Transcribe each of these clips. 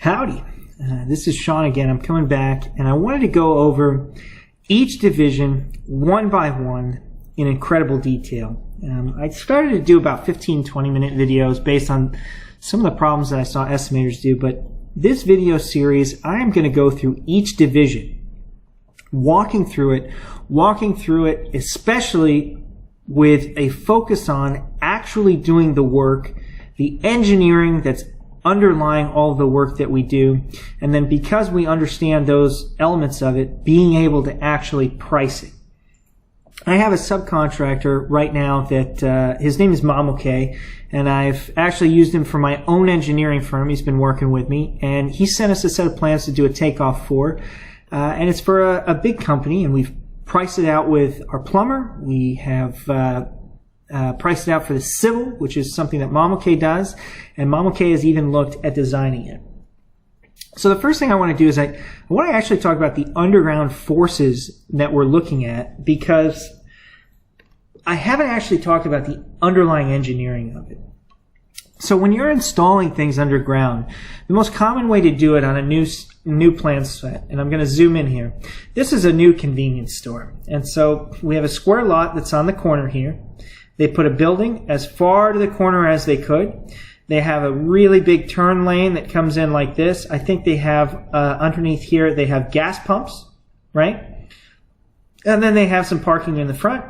Howdy, this is Sean again. I'm coming back and I wanted to go over each division one by one in incredible detail. I started to do about 15-20 minute videos based on some of the problems that I saw estimators do, but this video series I am going to go through each division, walking through it especially with a focus on actually doing the work, the engineering that's underlying all the work that we do, and then because we understand those elements of it, being able to actually price it. I have a subcontractor right now that his name is Mamoke, and I've actually used him for my own engineering firm. He's been working with me, and he sent us a set of plans to do a takeoff for, and it's for a big company, and we've priced it out with our plumber. We have priced it out for the civil, which is something that Mamoke does, and Mamoke has even looked at designing it. So the first thing I want to do is I want to actually talk about the underground forces that we're looking at, because I haven't actually talked about the underlying engineering of it. So when you're installing things underground, the most common way to do it on a new plan set, and I'm going to zoom in here, this is a new convenience store. And so we have a square lot that's on the corner here. They put a building as far to the corner as they could. They have a really big turn lane that comes in like this. I think they have underneath here, they have gas pumps, right? And then they have some parking in the front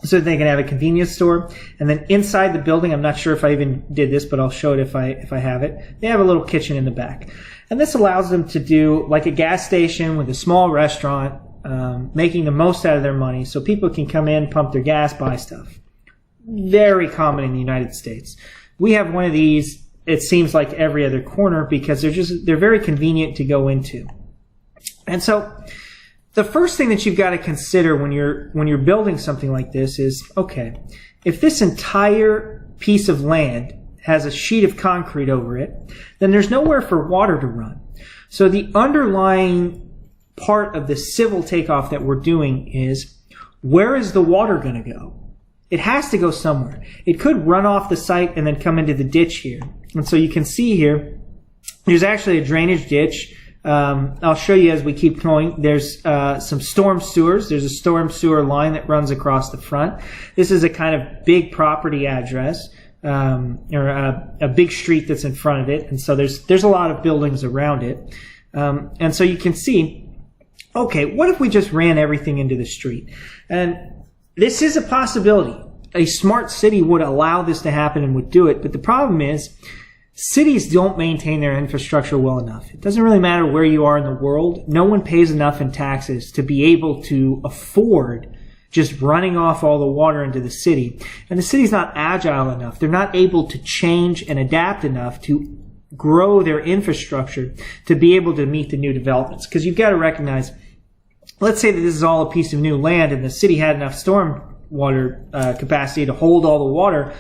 so they can have a convenience store. And then inside the building, I'm not sure if I even did this, but I'll show it if I have it. They have a little kitchen in the back. And this allows them to do like a gas station with a small restaurant, making the most out of their money so people can come in, pump their gas, buy stuff. Very common in the United States. We have one of these, it seems like every other corner, because they're very convenient to go into. And so the first thing that you've got to consider when you're building something like this is, okay, if this entire piece of land has a sheet of concrete over it, then there's nowhere for water to run. So the underlying part of the civil takeoff that we're doing is, where is the water going to go? It has to go somewhere. It could run off the site and then come into the ditch here. And so you can see here, there's actually a drainage ditch. I'll show you as we keep going. There's some storm sewers. There's a storm sewer line that runs across the front. This is a kind of big property address, or a big street that's in front of it. And so there's a lot of buildings around it. And so you can see, okay, what if we just ran everything into the street? And this is a possibility. A smart city would allow this to happen and would do it. But the problem is, cities don't maintain their infrastructure well enough. It doesn't really matter where you are in the world. No one pays enough in taxes to be able to afford just running off all the water into the city. And the city's not agile enough. They're not able to change and adapt enough to grow their infrastructure to be able to meet the new developments. Because you've got to recognize, let's say that this is all a piece of new land and the city had enough storm water capacity to hold all the water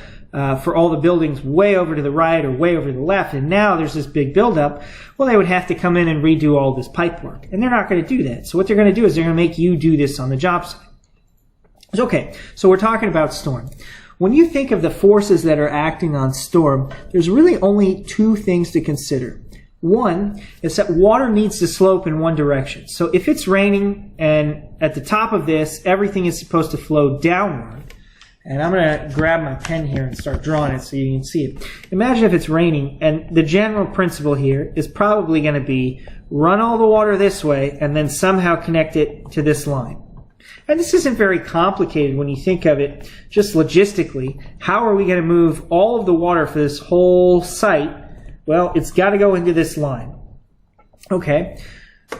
for all the buildings way over to the right or way over to the left, and now there's this big buildup. Well, they would have to come in and redo all this pipe work, and they're not going to do that. So what they're going to do is they're going to make you do this on the job site. Okay, so we're talking about storm. When you think of the forces that are acting on storm, there's really only two things to consider. One is that water needs to slope in one direction. So if it's raining and at the top of this, everything is supposed to flow downward. And I'm going to grab my pen here and start drawing it so you can see it. Imagine if it's raining, and the general principle here is probably going to be run all the water this way and then somehow connect it to this line. And this isn't very complicated when you think of it just logistically. How are we going to move all of the water for this whole site? Well, it's got to go into this line. Okay.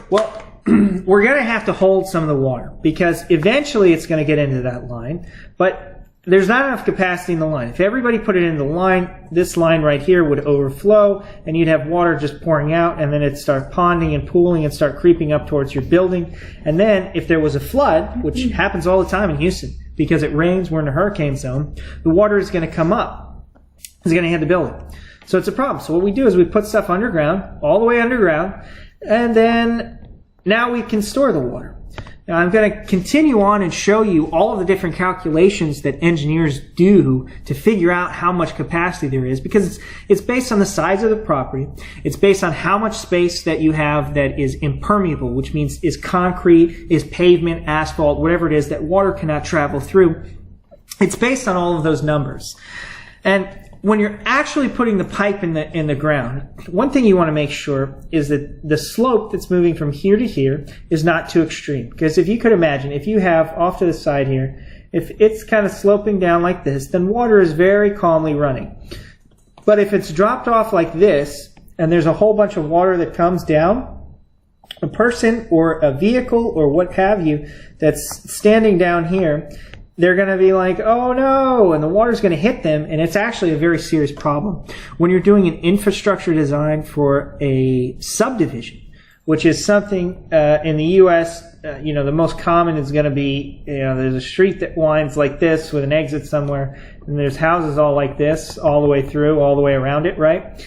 Well, we're going to have to hold some of the water because eventually it's going to get into that line, but there's not enough capacity in the line. If everybody put it in the line, this line right here would overflow and you'd have water just pouring out, and then it'd start ponding and pooling and start creeping up towards your building. And then if there was a flood, which happens all the time in Houston because it rains, we're in a hurricane zone, the water is going to come up. It's going to hit the building. So it's a problem. So what we do is we put stuff underground, all the way underground, and then now we can store the water. Now I'm going to continue on and show you all of the different calculations that engineers do to figure out how much capacity there is, because it's based on the size of the property. It's based on how much space that you have that is impermeable, which means is concrete, is pavement, asphalt, whatever it is that water cannot travel through. It's based on all of those numbers. And when you're actually putting the pipe in the ground, one thing you want to make sure is that the slope that's moving from here to here is not too extreme. Because if you could imagine, if you have off to the side here, if it's kind of sloping down like this, then water is very calmly running. But if it's dropped off like this, and there's a whole bunch of water that comes down, a person or a vehicle or what have you that's standing down here, they're going to be like, oh no, and the water's going to hit them, and it's actually a very serious problem. When you're doing an infrastructure design for a subdivision, which is something in the U.S., the most common is going to be, there's a street that winds like this with an exit somewhere, and there's houses all like this, all the way through, all the way around it, right?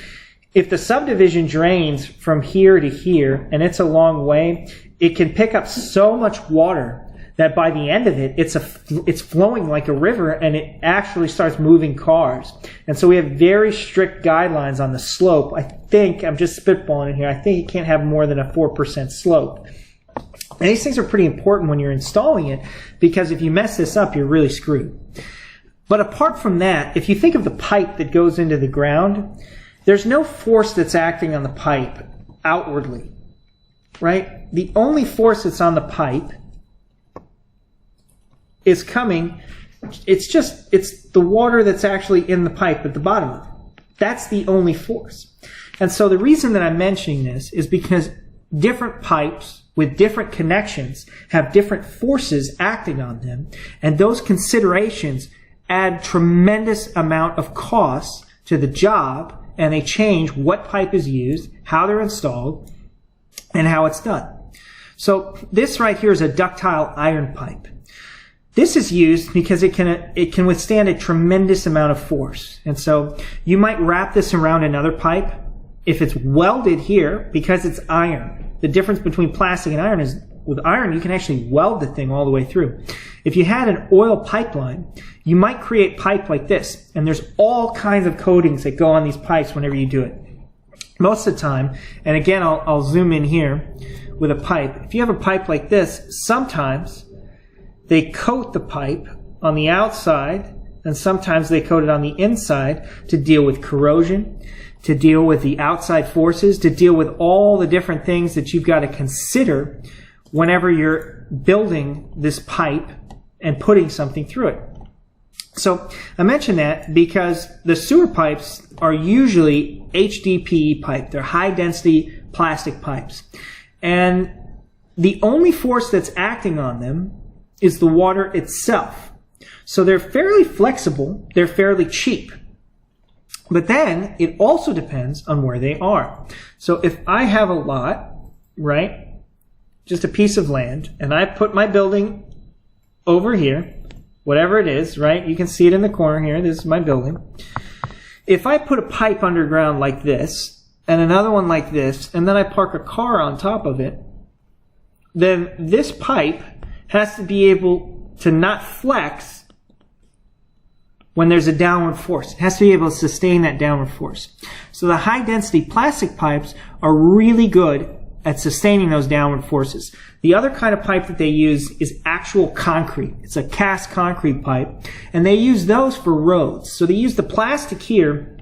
If the subdivision drains from here to here, and it's a long way, it can pick up so much water that by the end of it, it's flowing like a river, and it actually starts moving cars. And so we have very strict guidelines on the slope. I think, I'm just spitballing here, I think it can't have more than a 4% slope. And these things are pretty important when you're installing it, because if you mess this up, you're really screwed. But apart from that, if you think of the pipe that goes into the ground, there's no force that's acting on the pipe outwardly, right? The only force that's on the pipe is coming, it's the water that's actually in the pipe at the bottom of it. That's the only force. And so the reason that I'm mentioning this is because different pipes with different connections have different forces acting on them, and those considerations add tremendous amount of cost to the job, and they change what pipe is used, how they're installed, and how it's done. So this right here is a ductile iron pipe. This is used because it can withstand a tremendous amount of force. And so you might wrap this around another pipe. If it's welded here, because it's iron, the difference between plastic and iron is with iron, you can actually weld the thing all the way through. If you had an oil pipeline, you might create pipe like this. And there's all kinds of coatings that go on these pipes whenever you do it. Most of the time, and again, I'll zoom in here with a pipe. If you have a pipe like this, sometimes they coat the pipe on the outside, and sometimes they coat it on the inside to deal with corrosion, to deal with the outside forces, to deal with all the different things that you've got to consider whenever you're building this pipe and putting something through it. So I mention that because the sewer pipes are usually HDPE pipe. They're high density plastic pipes. And the only force that's acting on them is the water itself. So they're fairly flexible, they're fairly cheap. But then it also depends on where they are. So if I have a lot, right, just a piece of land, and I put my building over here, whatever it is, right, you can see it in the corner here, this is my building. If I put a pipe underground like this, and another one like this, and then I park a car on top of it, then this pipe has to be able to not flex when there's a downward force. It has to be able to sustain that downward force. So the high density plastic pipes are really good at sustaining those downward forces. The other kind of pipe that they use is actual concrete. It's a cast concrete pipe, and they use those for roads. So they use the plastic here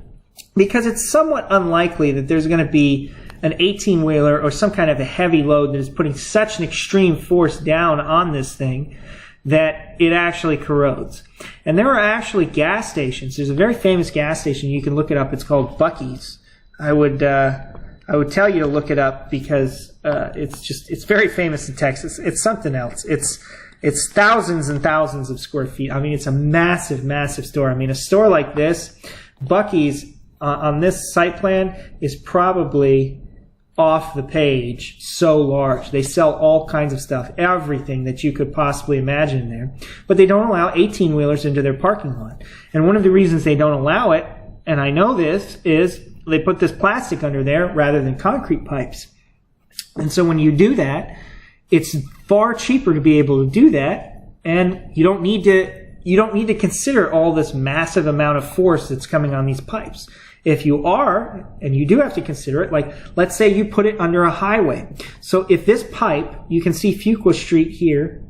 because it's somewhat unlikely that there's going to be an 18-wheeler or some kind of a heavy load that is putting such an extreme force down on this thing that it actually corrodes. And there are actually gas stations. There's a very famous gas station. You can look it up. It's called Buc-ee's. I would tell you to look it up because it's very famous in Texas. It's something else. It's thousands and thousands of square feet. I mean, it's a massive, massive store. I mean, a store like this, Buc-ee's on this site plan is probably off the page, so large. They sell all kinds of stuff, everything that you could possibly imagine there. But they don't allow 18-wheelers into their parking lot. And one of the reasons they don't allow it, and I know this, is they put this plastic under there rather than concrete pipes. And so when you do that, it's far cheaper to be able to do that, and you don't need to consider all this massive amount of force that's coming on these pipes. If you are, and you do have to consider it, like let's say you put it under a highway. So if this pipe, you can see Fuqua Street here.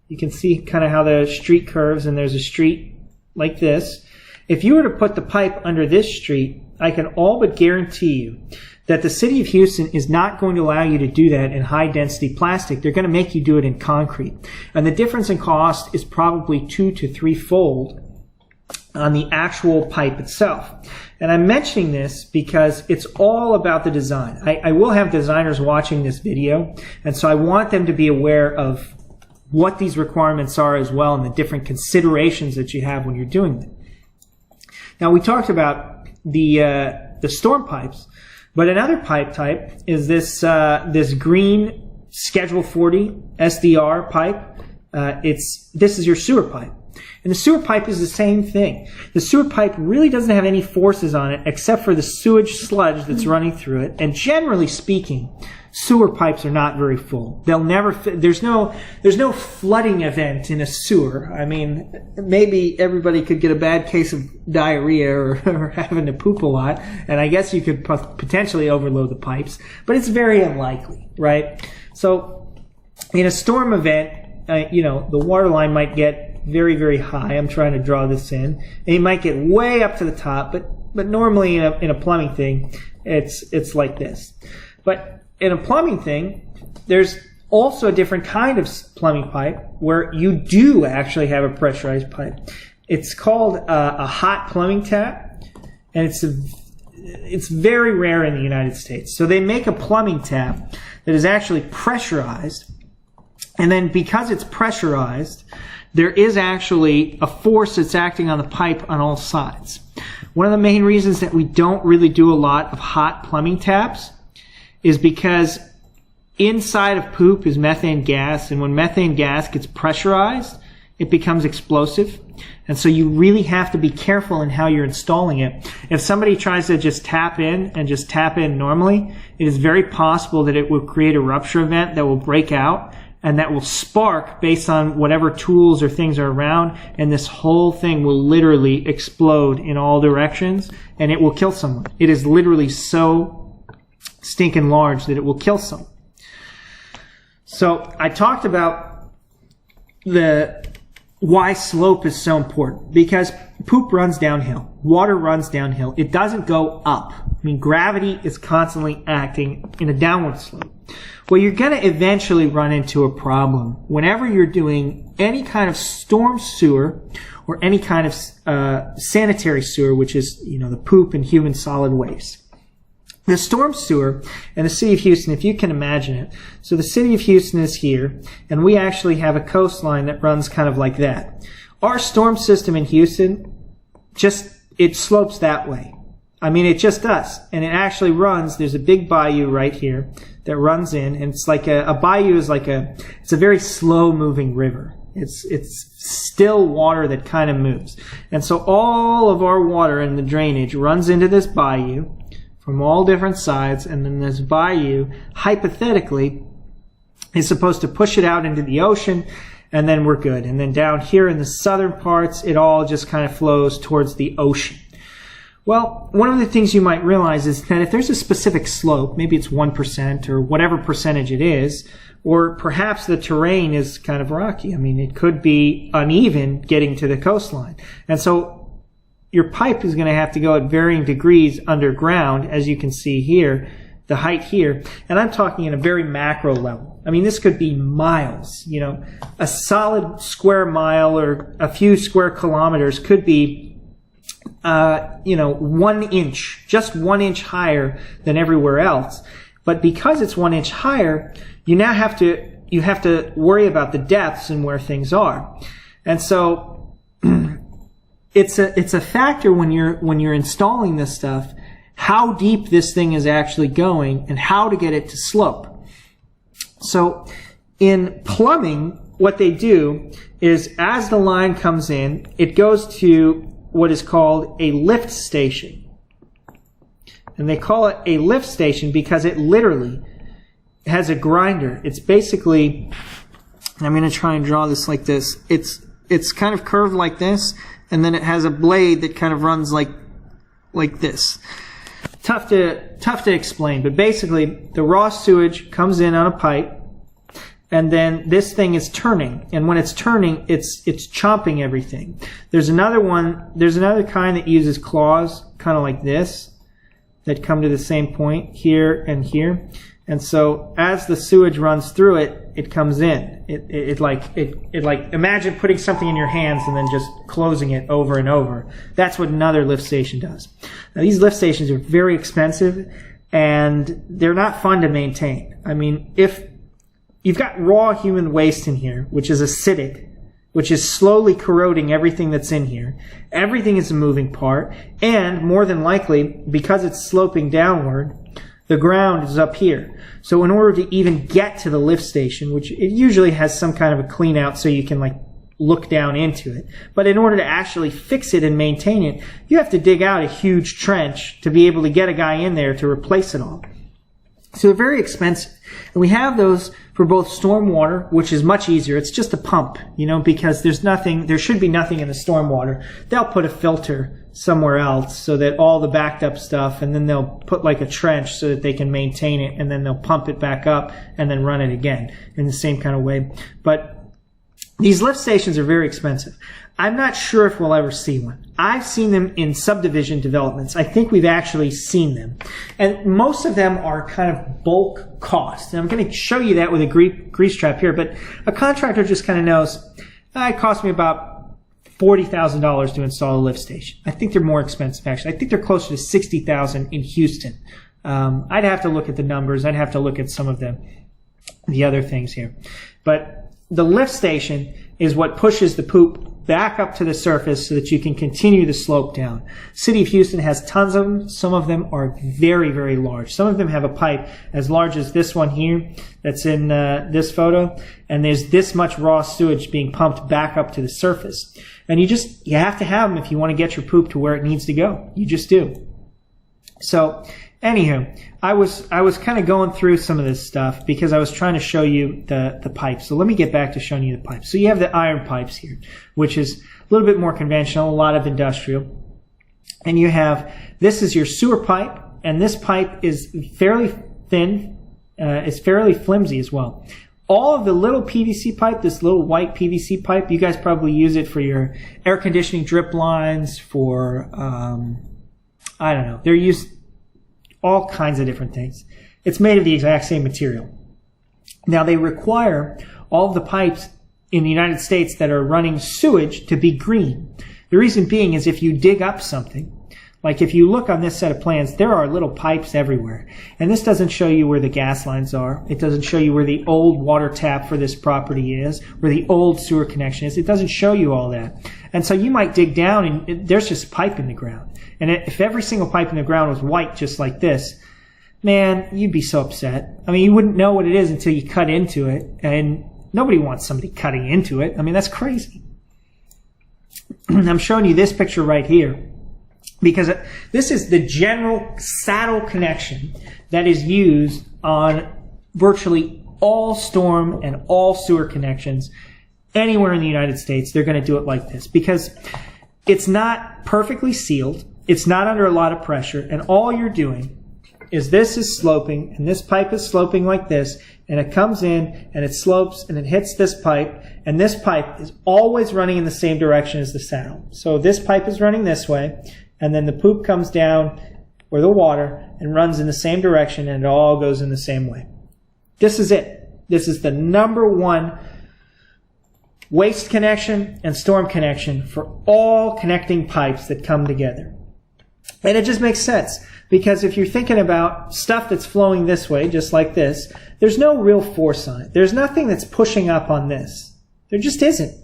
You can see kind of how the street curves, and there's a street like this. If you were to put the pipe under this street, I can all but guarantee you that the city of Houston is not going to allow you to do that in high density plastic. They're going to make you do it in concrete. And the difference in cost is probably 2 to 3-fold on the actual pipe itself. And I'm mentioning this because it's all about the design. I will have designers watching this video, and so I want them to be aware of what these requirements are as well, and the different considerations that you have when you're doing them. Now, we talked about the storm pipes, but another pipe type is this green Schedule 40 SDR pipe. This is your sewer pipe. And the sewer pipe is the same thing. The sewer pipe really doesn't have any forces on it except for the sewage sludge that's running through it. And generally speaking, sewer pipes are not very full. They'll never there's no flooding event in a sewer. I mean, maybe everybody could get a bad case of diarrhea or having to poop a lot, and I guess you could potentially overload the pipes, but it's very unlikely, right? So in a storm event, the water line might get very, very high. I'm trying to draw this in. And it might get way up to the top, but normally in a plumbing thing, it's like this. But in a plumbing thing, there's also a different kind of plumbing pipe where you do actually have a pressurized pipe. It's called a hot plumbing tap, and it's very rare in the United States. So they make a plumbing tap that is actually pressurized, and then because it's pressurized, there is actually a force that's acting on the pipe on all sides. One of the main reasons that we don't really do a lot of hot plumbing taps is because inside of poop is methane gas, and when methane gas gets pressurized, it becomes explosive. And so you really have to be careful in how you're installing it. If somebody tries to just tap in normally, it is very possible that it will create a rupture event that will break out, and that will spark based on whatever tools or things are around, and this whole thing will literally explode in all directions, and it will kill someone. It is literally so stinking large that it will kill someone. So I talked about why slope is so important, because poop runs downhill, water runs downhill. It doesn't go up. I mean, gravity is constantly acting in a downward slope. Well, you're going to eventually run into a problem whenever you're doing any kind of storm sewer or any kind of sanitary sewer, which is, the poop and human solid waste. The storm sewer in the city of Houston, if you can imagine it. So the city of Houston is here, and we actually have a coastline that runs kind of like that. Our storm system in Houston, it slopes that way. I mean, it just does. And it actually runs, there's a big bayou right here that runs in, and it's like a bayou is it's a very slow moving river. It's still water that kind of moves. And so all of our water in the drainage runs into this bayou from all different sides, and then this bayou, hypothetically, is supposed to push it out into the ocean, and then we're good. And then down here in the southern parts, it all just kind of flows towards the ocean. Well, one of the things you might realize is that if there's a specific slope, maybe it's 1% or whatever percentage it is, or perhaps the terrain is kind of rocky. I mean, it could be uneven getting to the coastline. And so your pipe is going to have to go at varying degrees underground, as you can see here, the height here. And I'm talking in a very macro level. I mean, this could be miles, a solid square mile or a few square kilometers could be 1 inch, just 1 inch higher than everywhere else. But because it's 1 inch higher, you have to worry about the depths and where things are. And so it's a factor when you're installing this stuff, how deep this thing is actually going and how to get it to slope. So in plumbing, what they do is as the line comes in, it goes to what is called a lift station. And they call it a lift station because it literally has a grinder. It's basically I'm going to try and draw this like this. It's kind of curved like this, and then it has a blade that kind of runs like this. Tough to explain, but basically the raw sewage comes in on a pipe, and then this thing is turning, and when it's turning, it's chomping everything. There's another kind that uses claws, kind of like this, that come to the same point here and here. And so as the sewage runs through it, it comes in. It like imagine putting something in your hands and then just closing it over and over. That's what another lift station does. Now these lift stations are very expensive and they're not fun to maintain. I mean, if you've got raw human waste in here, which is acidic, which is slowly corroding everything that's in here. Everything is a moving part, and more than likely, because it's sloping downward, the ground is up here. So in order to even get to the lift station, which it usually has some kind of a clean out so you can like look down into it, but in order to actually fix it and maintain it, you have to dig out a huge trench to be able to get a guy in there to replace it all. So they're very expensive. And we have those for both storm water, which is much easier. It's just a pump, because there should be nothing in the storm water. They'll put a filter somewhere else so that all the backed up stuff, and then they'll put like a trench so that they can maintain it, and then they'll pump it back up and then run it again in the same kind of way. But these lift stations are very expensive. I'm not sure if we'll ever see one. I've seen them in subdivision developments. I think we've actually seen them. And most of them are kind of bulk cost. And I'm going to show you that with a grease trap here. But a contractor just kind of knows, it cost me about $40,000 to install a lift station. I think they're more expensive, actually. I think they're closer to $60,000 in Houston. I'd have to look at the numbers. I'd have to look at some of the other things here. But the lift station is what pushes the poop back up to the surface so that you can continue the slope down. City of Houston has tons of them. Some of them are very, very large. Some of them have a pipe as large as this one here that's in this photo, and there's this much raw sewage being pumped back up to the surface. And you have to have them if you want to get your poop to where it needs to go. You just do. So anywho, I was kind of going through some of this stuff because I was trying to show you the pipes. So let me get back to showing you the pipes. So you have the iron pipes here, which is a little bit more conventional, a lot of industrial. And you have, this is your sewer pipe, and this pipe is fairly thin. It's fairly flimsy as well. All of the little PVC pipe, this little white PVC pipe, you guys probably use it for your air conditioning drip lines, for, I don't know, they're used all kinds of different things. It's made of the exact same material. Now they require all of the pipes in the United States that are running sewage to be green. The reason being is if you dig up something, like if you look on this set of plans, there are little pipes everywhere. And this doesn't show you where the gas lines are. It doesn't show you where the old water tap for this property is, where the old sewer connection is. It doesn't show you all that. And so you might dig down and there's just pipe in the ground. And if every single pipe in the ground was white just like this, man, you'd be so upset. I mean, you wouldn't know what it is until you cut into it. And nobody wants somebody cutting into it. I mean, that's crazy. I'm showing you this picture right here because this is the general saddle connection that is used on virtually all storm and all sewer connections anywhere in the United States. They're going to do it like this because it's not perfectly sealed. It's not under a lot of pressure. And all you're doing is this is sloping and this pipe is sloping like this, and it comes in and it slopes and it hits this pipe, and this pipe is always running in the same direction as the saddle. So this pipe is running this way, and then the poop comes down, or the water, and runs in the same direction, and it all goes in the same way. This is it. This is the number one waste connection and storm connection for all connecting pipes that come together. And it just makes sense because if you're thinking about stuff that's flowing this way, just like this, there's no real force on it. There's nothing that's pushing up on this. There just isn't.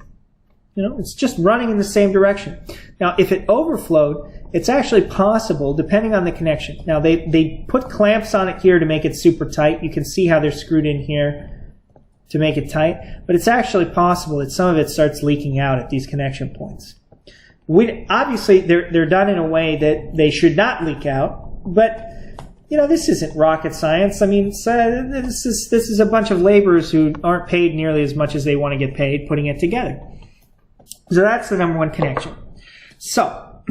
It's just running in the same direction. Now, if it overflowed, it's actually possible, depending on the connection. Now, they put clamps on it here to make it super tight. You can see how they're screwed in here to make it tight. But it's actually possible that some of it starts leaking out at these connection points. Obviously, they're done in a way that they should not leak out, but this isn't rocket science. I mean, this is a bunch of laborers who aren't paid nearly as much as they want to get paid putting it together. So that's the number one connection. So,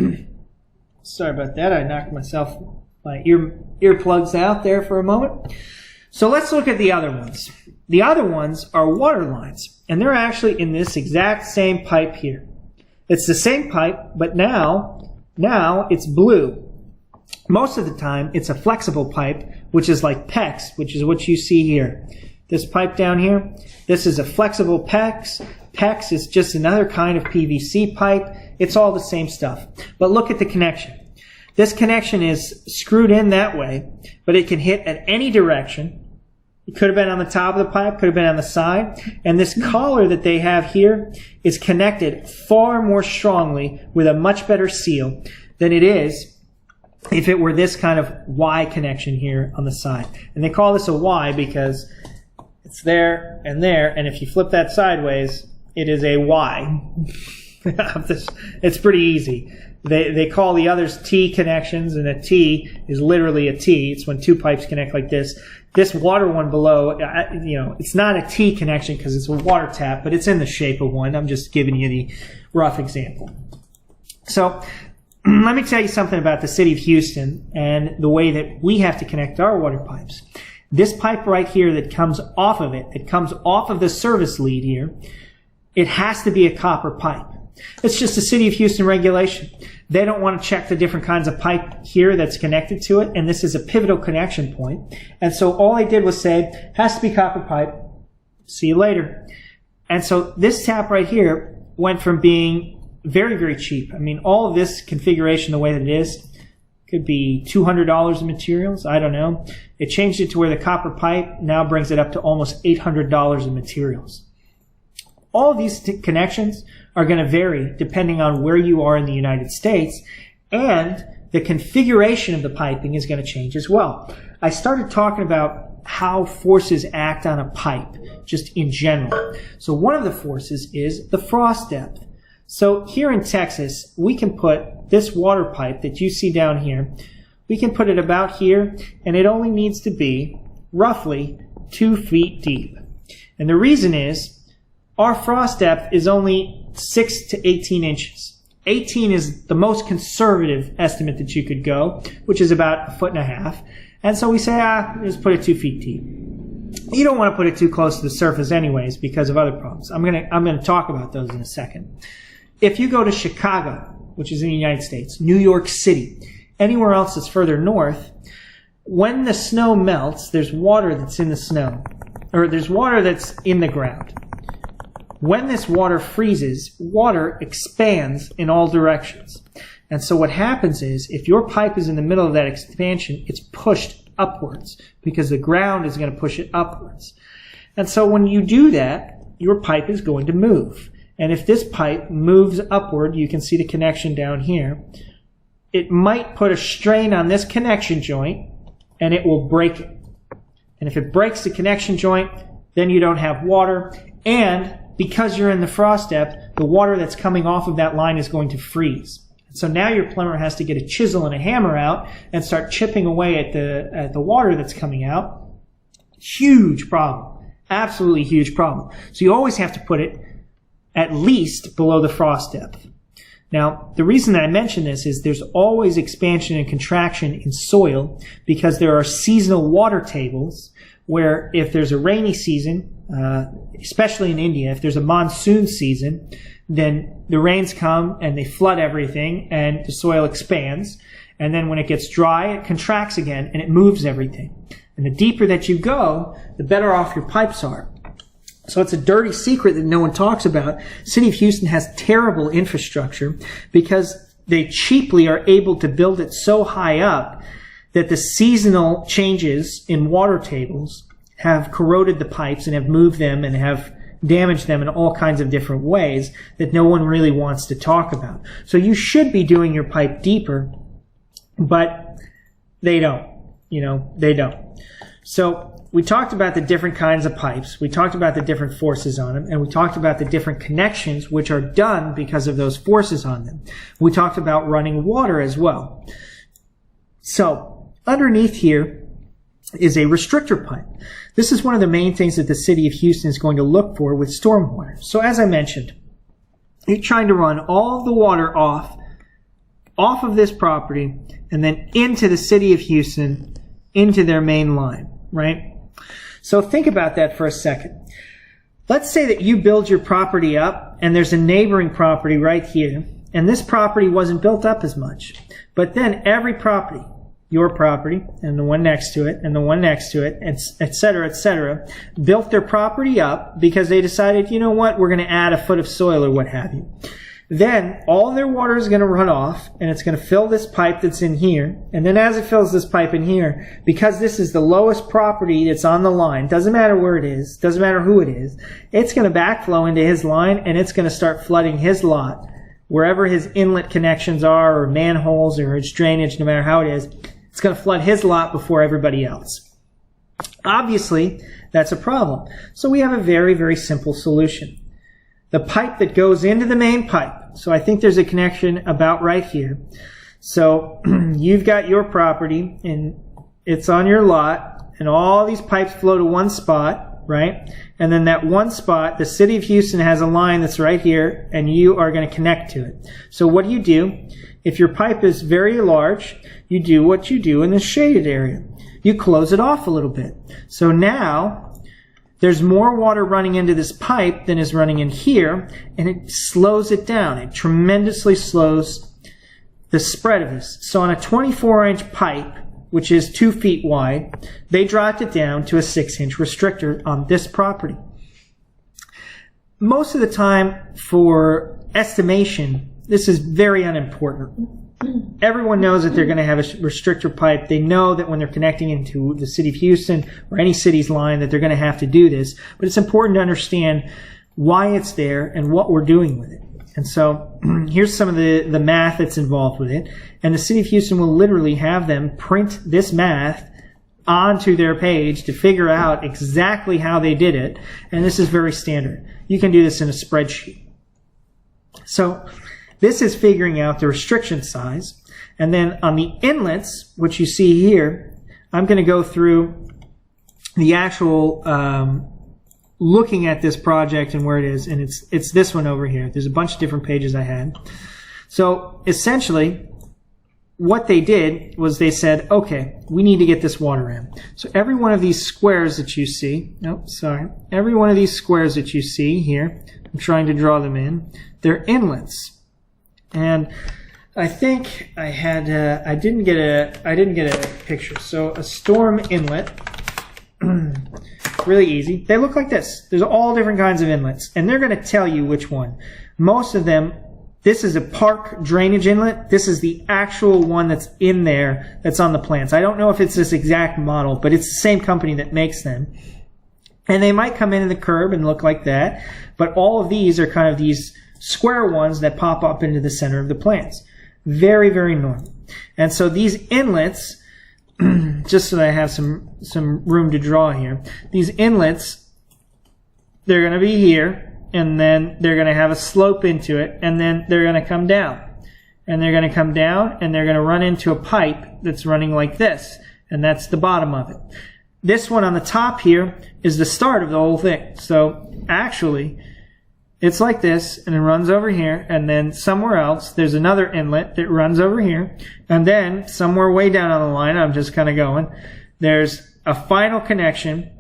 sorry about that. I knocked my earplugs out there for a moment. So let's look at the other ones. The other ones are water lines, and they're actually in this exact same pipe here. It's the same pipe, but now it's blue. Most of the time, it's a flexible pipe, which is like PEX, which is what you see here. This pipe down here, this is a flexible PEX. PEX is just another kind of PVC pipe. It's all the same stuff. But look at the connection. This connection is screwed in that way, but it can hit at any direction. It could have been on the top of the pipe, could have been on the side. And this collar that they have here is connected far more strongly with a much better seal than it is if it were this kind of Y connection here on the side. And they call this a Y because it's there, and if you flip that sideways, it is a Y. It's pretty easy. They call the others T connections, and a T is literally a T. It's when two pipes connect like this. This water one below, it's not a T connection because it's a water tap, but it's in the shape of one. I'm just giving you the rough example. So let me tell you something about the city of Houston and the way that we have to connect our water pipes. This pipe right here that comes off of it comes off of the service lead here, it has to be a copper pipe. It's just a city of Houston regulation. They don't want to check the different kinds of pipe here that's connected to it, and this is a pivotal connection point. And so all I did was say, has to be copper pipe. See you later. And so this tap right here went from being very, very cheap. I mean, all of this configuration the way that it is could be $200 in materials. I don't know. It changed it to where the copper pipe now brings it up to almost $800 in materials. All of these connections are going to vary depending on where you are in the United States, and the configuration of the piping is going to change as well. I started talking about how forces act on a pipe, just in general. So one of the forces is the frost depth. So here in Texas, we can put this water pipe that you see down here, we can put it about here, and it only needs to be roughly 2 feet deep. And the reason is, our frost depth is only 6 to 18 inches. 18 is the most conservative estimate that you could go, which is about 1.5 feet. And so we say, just put it 2 feet deep. You don't want to put it too close to the surface anyways because of other problems. I'm going to talk about those in a second. If you go to Chicago, which is in the United States, New York City, anywhere else that's further north, when the snow melts, there's water that's in the snow, or there's water that's in the ground. When this water freezes, water expands in all directions. And so what happens is, if your pipe is in the middle of that expansion, it's pushed upwards because the ground is going to push it upwards. And so when you do that, your pipe is going to move. And if this pipe moves upward, you can see the connection down here, it might put a strain on this connection joint and it will break it. And if it breaks the connection joint, then you don't have water, and because you're in the frost depth, the water that's coming off of that line is going to freeze. So now your plumber has to get a chisel and a hammer out and start chipping away at the water that's coming out. Huge problem. Absolutely huge problem. So you always have to put it at least below the frost depth. Now, the reason that I mention this is there's always expansion and contraction in soil because there are seasonal water tables where if there's a rainy season, especially in India, if there's a monsoon season, then the rains come and they flood everything and the soil expands. And then when it gets dry, it contracts again and it moves everything. And the deeper that you go, the better off your pipes are. So it's a dirty secret that no one talks about. City of Houston has terrible infrastructure because they cheaply are able to build it so high up that the seasonal changes in water tables have corroded the pipes and have moved them and have damaged them in all kinds of different ways that no one really wants to talk about. So you should be doing your pipe deeper, but they don't. They don't. So we talked about the different kinds of pipes. We talked about the different forces on them, and we talked about the different connections which are done because of those forces on them. We talked about running water as well. So underneath here is a restrictor pipe. This is one of the main things that the city of Houston is going to look for with stormwater. So as I mentioned, you're trying to run all of the water off of this property and then into the city of Houston, into their main line, right? So think about that for a second. Let's say that you build your property up and there's a neighboring property right here, and this property wasn't built up as much. But then every property, your property and the one next to it and the one next to it, et cetera, built their property up because they decided, you know what, we're going to add a foot of soil or what have you. Then all their water is going to run off and it's going to fill this pipe that's in here. And then as it fills this pipe in here, because this is the lowest property that's on the line, doesn't matter where it is, doesn't matter who it is, it's going to backflow into his line and it's going to start flooding his lot. Wherever his inlet connections are or manholes or its drainage, no matter how it is, it's going to flood his lot before everybody else. Obviously, that's a problem. So we have a very, very simple solution. The pipe that goes into the main pipe. So I think there's a connection about right here. So you've got your property and it's on your lot and all these pipes flow to one spot, right? And then that one spot, the city of Houston has a line that's right here and you are going to connect to it. So what do? If your pipe is very large, you do what you do in the shaded area. You close it off a little bit. So now there's more water running into this pipe than is running in here, and it slows it down. It tremendously slows the spread of this. So on a 24-inch pipe, which is 2 feet wide, they dropped it down to a 6-inch restrictor on this property. Most of the time for estimation, this is very unimportant. Everyone knows that they're going to have a restrictor pipe. They know that when they're connecting into the city of Houston or any city's line that they're going to have to do this. But it's important to understand why it's there and what we're doing with it. And so here's some of the math that's involved with it. And the city of Houston will literally have them print this math onto their page to figure out exactly how they did it. And this is very standard. You can do this in a spreadsheet. So this is figuring out the restriction size. And then on the inlets, which you see here, I'm going to go through the actual looking at this project and where it is. And it's this one over here. There's a bunch of different pages I had. So essentially, what they did was they said, okay, we need to get this water in. So every one of these squares that you see, every one of these squares that you see here, I'm trying to draw them in, they're inlets. And I think I had I didn't get a picture. So a storm inlet, really easy. They look like this. There's all different kinds of inlets, and they're going to tell you which one. Most of them, this is a park drainage inlet. This is the actual one that's in there that's on the plans. I don't know if it's this exact model, but it's the same company that makes them. And they might come in the curb and look like that, but all of these are kind of these square ones that pop up into the center of the plants. Very, very normal. And so these inlets, just so that I have some room to draw here, these inlets, they're going to be here, and then they're going to have a slope into it, and then they're going to come down. And they're going to come down, and they're going to run into a pipe that's running like this, and that's the bottom of it. This one on the top here is the start of the whole thing. So actually, it's like this, and it runs over here, and then somewhere else, there's another inlet that runs over here, and then somewhere way down on the line, I'm just kind of going, there's a final connection,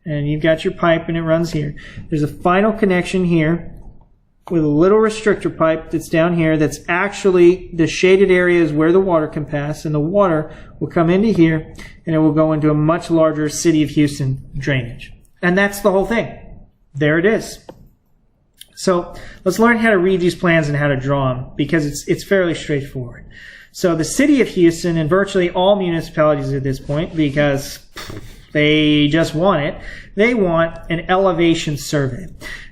and you've got your pipe, and it runs here. There's a final connection here with a little restrictor pipe that's down here that's actually the shaded areas where the water can pass, and the water will come into here, and it will go into a much larger City of Houston drainage. And that's the whole thing. There it is. So let's learn how to read these plans and how to draw them, because it's fairly straightforward. So the city of Houston and virtually all municipalities at this point, because they just want it, they want an elevation survey.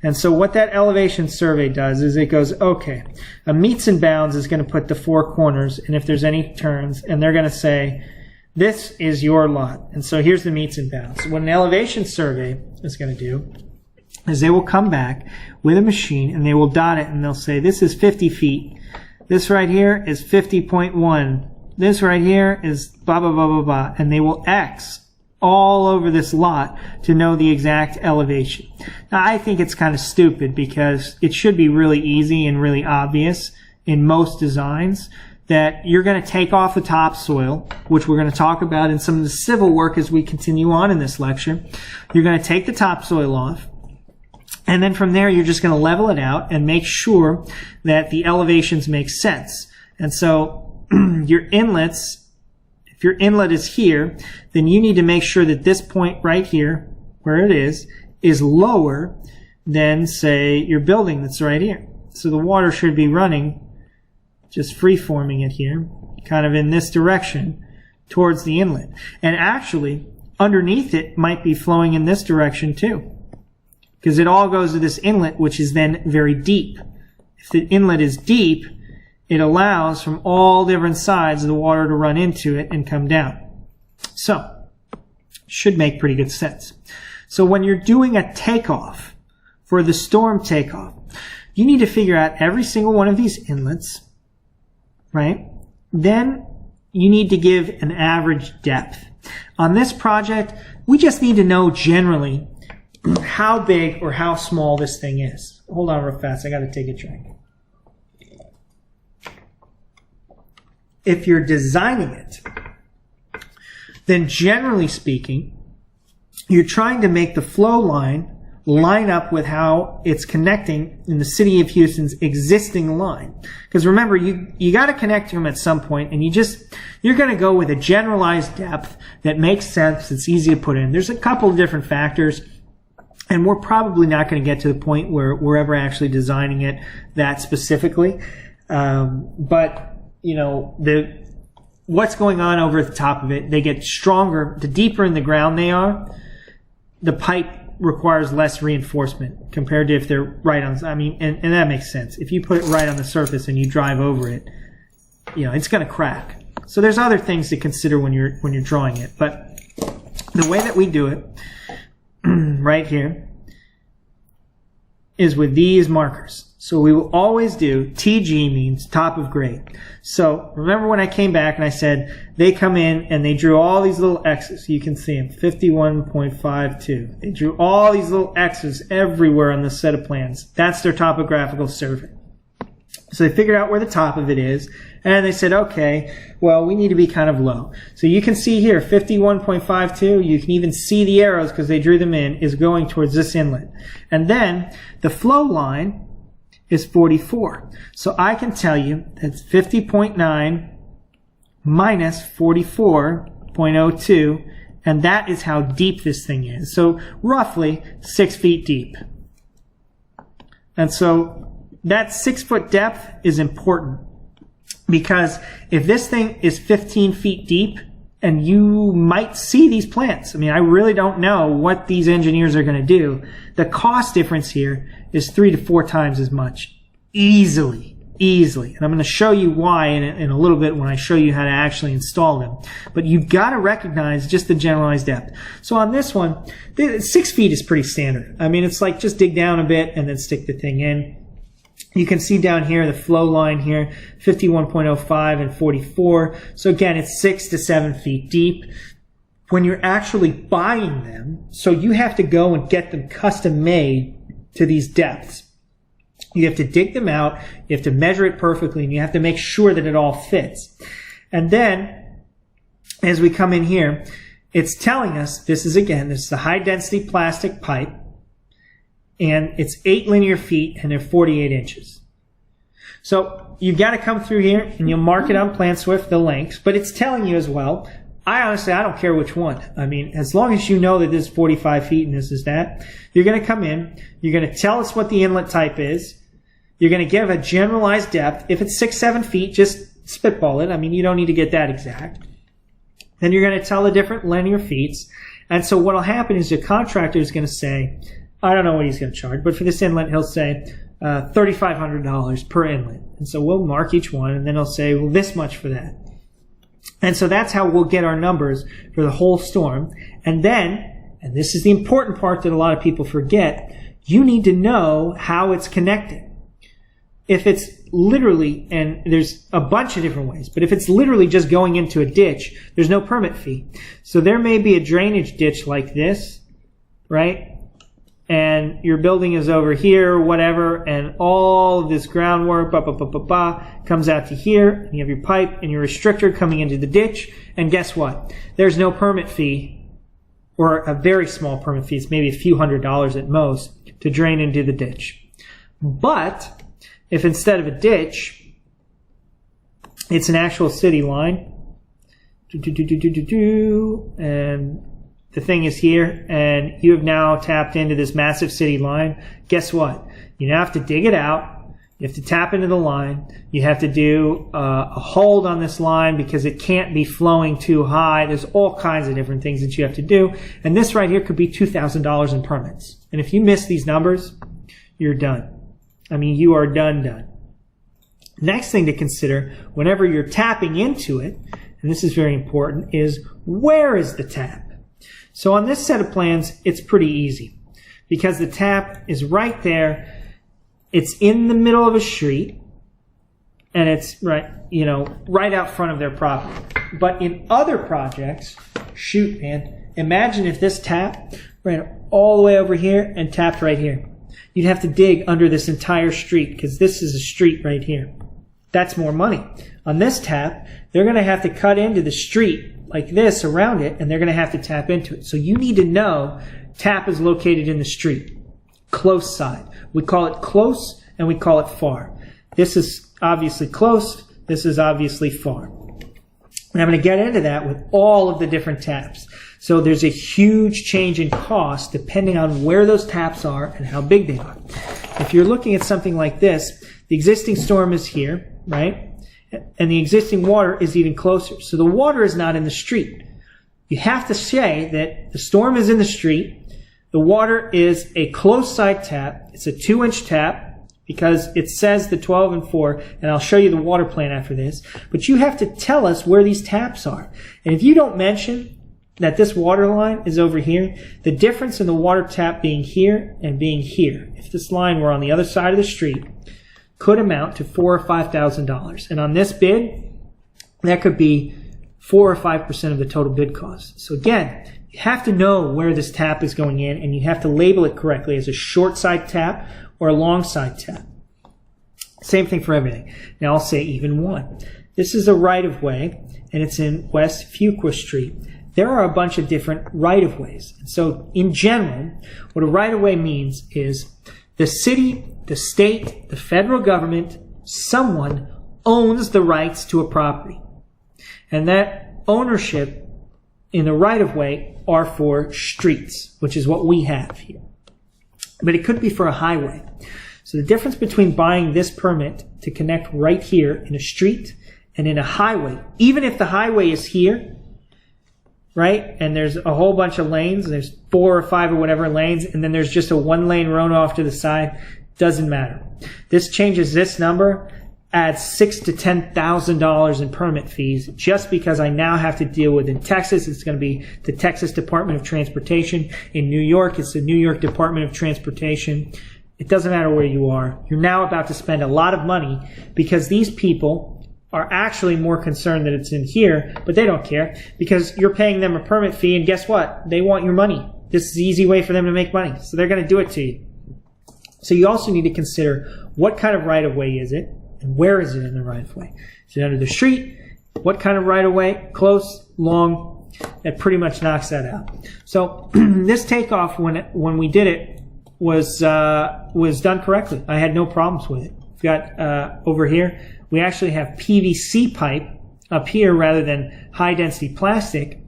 And so what that elevation survey does is it goes, okay, a meets and bounds is going to put the four corners, and if there's any turns, and they're going to say, this is your lot. And so here's the meets and bounds. What an elevation survey is going to do is they will come back with a machine and they will dot it, and they'll say this is 50 feet. This right here is 50.1 this right here is blah, blah, blah, blah, blah. And they will X all over this lot to know the exact elevation. Now, I think it's kind of stupid because it should be really easy and really obvious in most designs that you're going to take off the topsoil, which we're going to talk about in some of the civil work as we continue on in this lecture. You're going to take the topsoil off, and then from there you're just going to level it out and make sure that the elevations make sense. And so your inlets, if your inlet is here, then you need to make sure that this point right here, where it is lower than, say, your building that's right here. So the water should be running, just free-forming it here, kind of in this direction towards the inlet. And actually, underneath it might be flowing in this direction too, because it all goes to this inlet, which is then very deep. If the inlet is deep, it allows from all different sides of the water to run into it and come down. So, should make pretty good sense. So when you're doing a takeoff, for the storm takeoff, you need to figure out every single one of these inlets, right? Then you need to give an average depth. On this project, we just need to know generally how big or how small this thing is. Hold on real fast, I got to take a drink. If you're designing it, then generally speaking, you're trying to make the flow line up with how it's connecting in the city of Houston's existing line. Because remember, you got to connect to them at some point, and you're going to go with a generalized depth that makes sense, it's easy to put in. There's a couple of different factors, and we're probably not going to get to the point where we're ever actually designing it that specifically. But you know, what's going on over at the top of it, they get stronger. The deeper in the ground they are, the pipe requires less reinforcement compared to if they're right on, and that makes sense. If you put it right on the surface and you drive over it, you know, it's going to crack. So there's other things to consider when you're drawing it. But the way that we do it right here is with these markers. So we will always do TG means top of grade. So remember when I came back and I said they come in and they drew all these little X's. You can see them, 51.52. They drew all these little X's everywhere on the set of plans. That's their topographical survey. So they figured out where the top of it is, and they said, okay, well, we need to be kind of low. So you can see here, 51.52, you can even see the arrows because they drew them in, is going towards this inlet. And then the flow line is 44. So I can tell you that's 50.9 minus 44.02, and that is how deep this thing is. So roughly 6 feet deep. And so that 6 foot depth is important because if this thing is 15 feet deep, and you might see these plants. I mean, I really don't know what these engineers are going to do. The cost difference here is 3 to 4 times as much. Easily. And I'm going to show you why in a little bit when I show you how to actually install them. But you've got to recognize just the generalized depth. So on this one, 6 feet is pretty standard. I mean, it's like just dig down a bit and then stick the thing in. You can see down here the flow line here, 51.05 and 44. So again, it's 6 to 7 feet deep. When you're actually buying them, so you have to go and get them custom made to these depths. You have to dig them out, you have to measure it perfectly, and you have to make sure that it all fits. And then, as we come in here, it's telling us, this is the high density plastic pipe, and it's 8 linear feet, and they're 48 inches. So you've got to come through here, and you'll mark it on Planswift, the lengths, but it's telling you as well. I don't care which one. I mean, as long as you know that this is 45 feet and this is that, you're going to come in, you're going to tell us what the inlet type is, you're going to give a generalized depth. If it's 6, 7 feet, just spitball it. I mean, you don't need to get that exact. Then you're going to tell the different linear feet. And so what will happen is the contractor is going to say, I don't know what he's going to charge, but for this inlet, he'll say $3,500 per inlet. And so we'll mark each one, and then he'll say, well, this much for that. And so that's how we'll get our numbers for the whole storm. And then, and this is the important part that a lot of people forget, you need to know how it's connected. If it's literally, and there's a bunch of different ways, but if it's literally just going into a ditch, there's no permit fee. So there may be a drainage ditch like this, right? And your building is over here, whatever, and all of this groundwork, comes out to here, and you have your pipe and your restrictor coming into the ditch, and guess what? There's no permit fee, or a very small permit fee, it's maybe a few $100s at most, to drain into the ditch. But if instead of a ditch, it's an actual city line, and the thing is here, and you have now tapped into this massive city line. Guess what? You now have to dig it out. You have to tap into the line. You have to do a hold on this line because it can't be flowing too high. There's all kinds of different things that you have to do. And this right here could be $2,000 in permits. And if you miss these numbers, you're done. I mean, you are done. Next thing to consider whenever you're tapping into it, and this is very important, is where is the tap? So on this set of plans, it's pretty easy because the tap is right there. It's in the middle of a street and it's right out front of their property. But in other projects, shoot, man, imagine if this tap ran all the way over here and tapped right here. You'd have to dig under this entire street because this is a street right here. That's more money. On this tap, they're going to have to cut into the street like this around it, and they're going to have to tap into it. So you need to know tap is located in the street, close side. We call it close and we call it far. This is obviously close. This is obviously far. And I'm going to get into that with all of the different taps. So there's a huge change in cost depending on where those taps are and how big they are. If you're looking at something like this, the existing storm is here, right? And the existing water is even closer. So the water is not in the street. You have to say that the storm is in the street. The water is a close side tap. It's a 2-inch tap because it says the 12 and 4, and I'll show you the water plan after this. But you have to tell us where these taps are. And if you don't mention that this water line is over here, the difference in the water tap being here and being here, if this line were on the other side of the street, could amount to $4,000 or $5,000. And on this bid, that could be 4 or 5% of the total bid cost. So again, you have to know where this tap is going in, and you have to label it correctly as a short side tap or a long side tap. Same thing for everything. Now I'll say even one. This is a right-of-way, and it's in West Fuqua Street. There are a bunch of different right-of-ways. And so in general, what a right-of-way means is the city, the state, the federal government, someone owns the rights to a property. And that ownership in the right-of-way are for streets, which is what we have here. But it could be for a highway. So the difference between buying this permit to connect right here in a street and in a highway, even if the highway is here, right, and there's a whole bunch of lanes, there's 4 or 5 or whatever lanes, and then there's just a 1-lane road off to the side, doesn't matter. This changes this number, adds $6,000 to $10,000 in permit fees just because I now have to deal with, in Texas, it's going to be the Texas Department of Transportation. In New York, it's the New York Department of Transportation. It doesn't matter where you are. You're now about to spend a lot of money because these people are actually more concerned that it's in here, but they don't care because you're paying them a permit fee, and guess what? They want your money. This is the easy way for them to make money, so they're going to do it to you. So you also need to consider what kind of right-of-way is it, and where is it in the right-of-way? Is it under the street? What kind of right-of-way? Close, long? That pretty much knocks that out. So this takeoff, when we did it, was done correctly. I had no problems with it. We've got over here, we actually have PVC pipe up here rather than high-density plastic.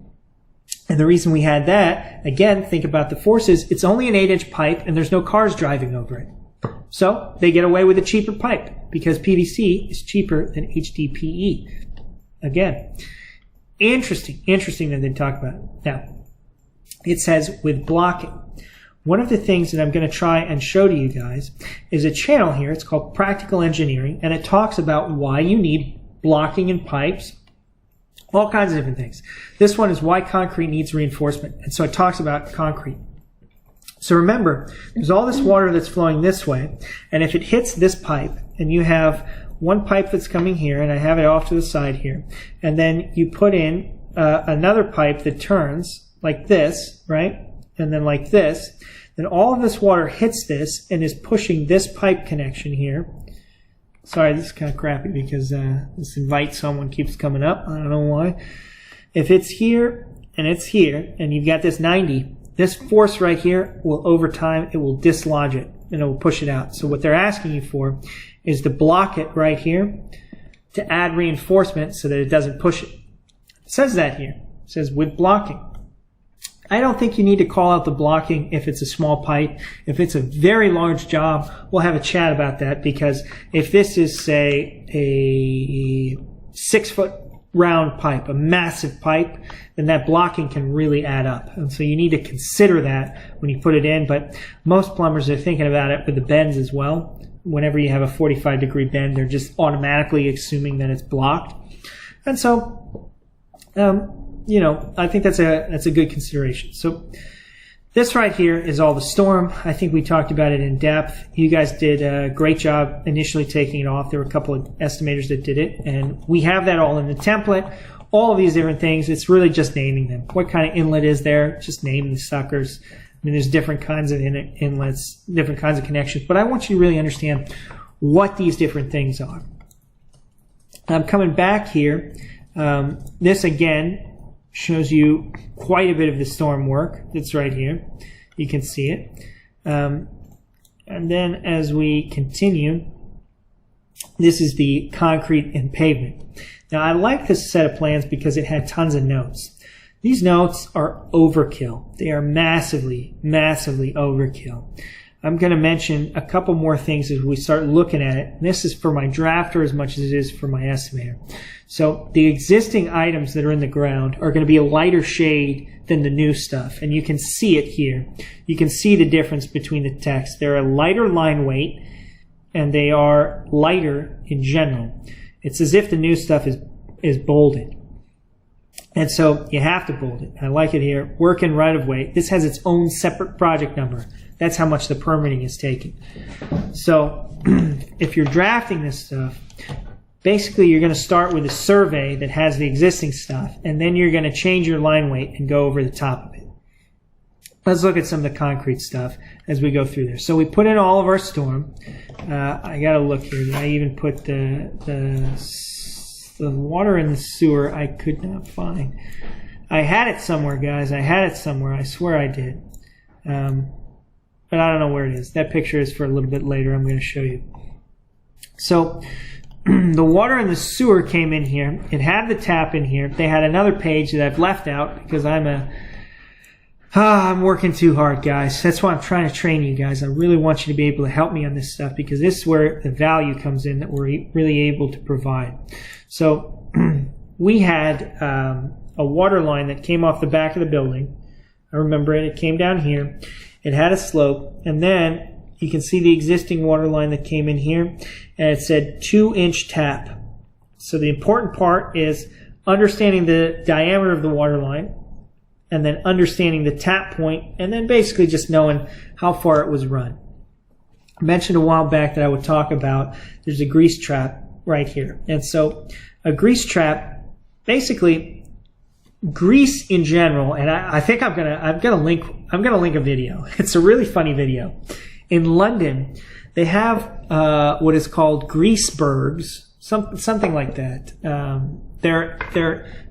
And the reason we had that, again, think about the forces. It's only an 8-inch pipe, and there's no cars driving over it. So they get away with a cheaper pipe because PVC is cheaper than HDPE. Again, interesting that they talk about it. Now, it says with blocking. One of the things that I'm going to try and show to you guys is a channel here. It's called Practical Engineering, and it talks about why you need blocking in pipes, all kinds of different things. This one is why concrete needs reinforcement, and so it talks about concrete. So remember, there's all this water that's flowing this way, and if it hits this pipe, and you have one pipe that's coming here, and I have it off to the side here. And then you put in another pipe that turns like this, right? And then like this. Then all of this water hits this and is pushing this pipe connection here. Sorry, this is kind of crappy because this invite someone keeps coming up. I don't know why. If it's here and it's here, and you've got this 90, this force right here will, over time, it will dislodge it and it will push it out. So what they're asking you for is to block it right here to add reinforcement so that it doesn't push it. It says that here. It says with blocking. I don't think you need to call out the blocking if it's a small pipe. If it's a very large job, we'll have a chat about that, because if this is, say, a 6-foot round pipe, a massive pipe, then that blocking can really add up. And so you need to consider that when you put it in. But most plumbers are thinking about it with the bends as well. Whenever you have a 45-degree bend, they're just automatically assuming that it's blocked. And so, you know, I think that's a good consideration. So this right here is all the storm. I think we talked about it in depth. You guys did a great job initially taking it off. There were a couple of estimators that did it, and we have that all in the template. All of these different things, it's really just naming them. What kind of inlet is there? Just name the suckers. I mean, there's different kinds of inlets, different kinds of connections, but I want you to really understand what these different things are. I'm coming back here. This again shows you quite a bit of the storm work that's right here. You can see it. And then as we continue, this is the concrete and pavement. Now I like this set of plans because it had tons of notes. These notes are overkill. They are massively, massively overkill. I'm going to mention a couple more things as we start looking at it. And this is for my drafter as much as it is for my estimator. So the existing items that are in the ground are going to be a lighter shade than the new stuff. And you can see it here. You can see the difference between the text. They're a lighter line weight, and they are lighter in general. It's as if the new stuff is bolded. And so you have to bold it. I like it here. Work in right of way. This has its own separate project number. That's how much the permitting is taking. So if you're drafting this stuff, basically you're going to start with a survey that has the existing stuff, and then you're going to change your line weight and go over the top of it. Let's look at some of the concrete stuff as we go through there. So we put in all of our storm. I got to look here. Did I even put the water in the sewer? I could not find. I had it somewhere, guys. I had it somewhere. I swear I did. But I don't know where it is. That picture is for a little bit later. I'm going to show you. So the water in the sewer came in here. It had the tap in here. They had another page that I've left out because I'm working too hard, guys. That's why I'm trying to train you guys. I really want you to be able to help me on this stuff, because this is where the value comes in that we're really able to provide. So we had a water line that came off the back of the building. I remember it. It came down here. It had a slope, and then you can see the existing water line that came in here, and it said 2-inch tap. So the important part is understanding the diameter of the water line, and then understanding the tap point, and then basically just knowing how far it was run. I mentioned a while back that I would talk about there's a grease trap right here. And so a grease trap, basically grease in general, and I think I'm gonna link a video. It's a really funny video. In London, they have what is called greasebergs, something like that. They're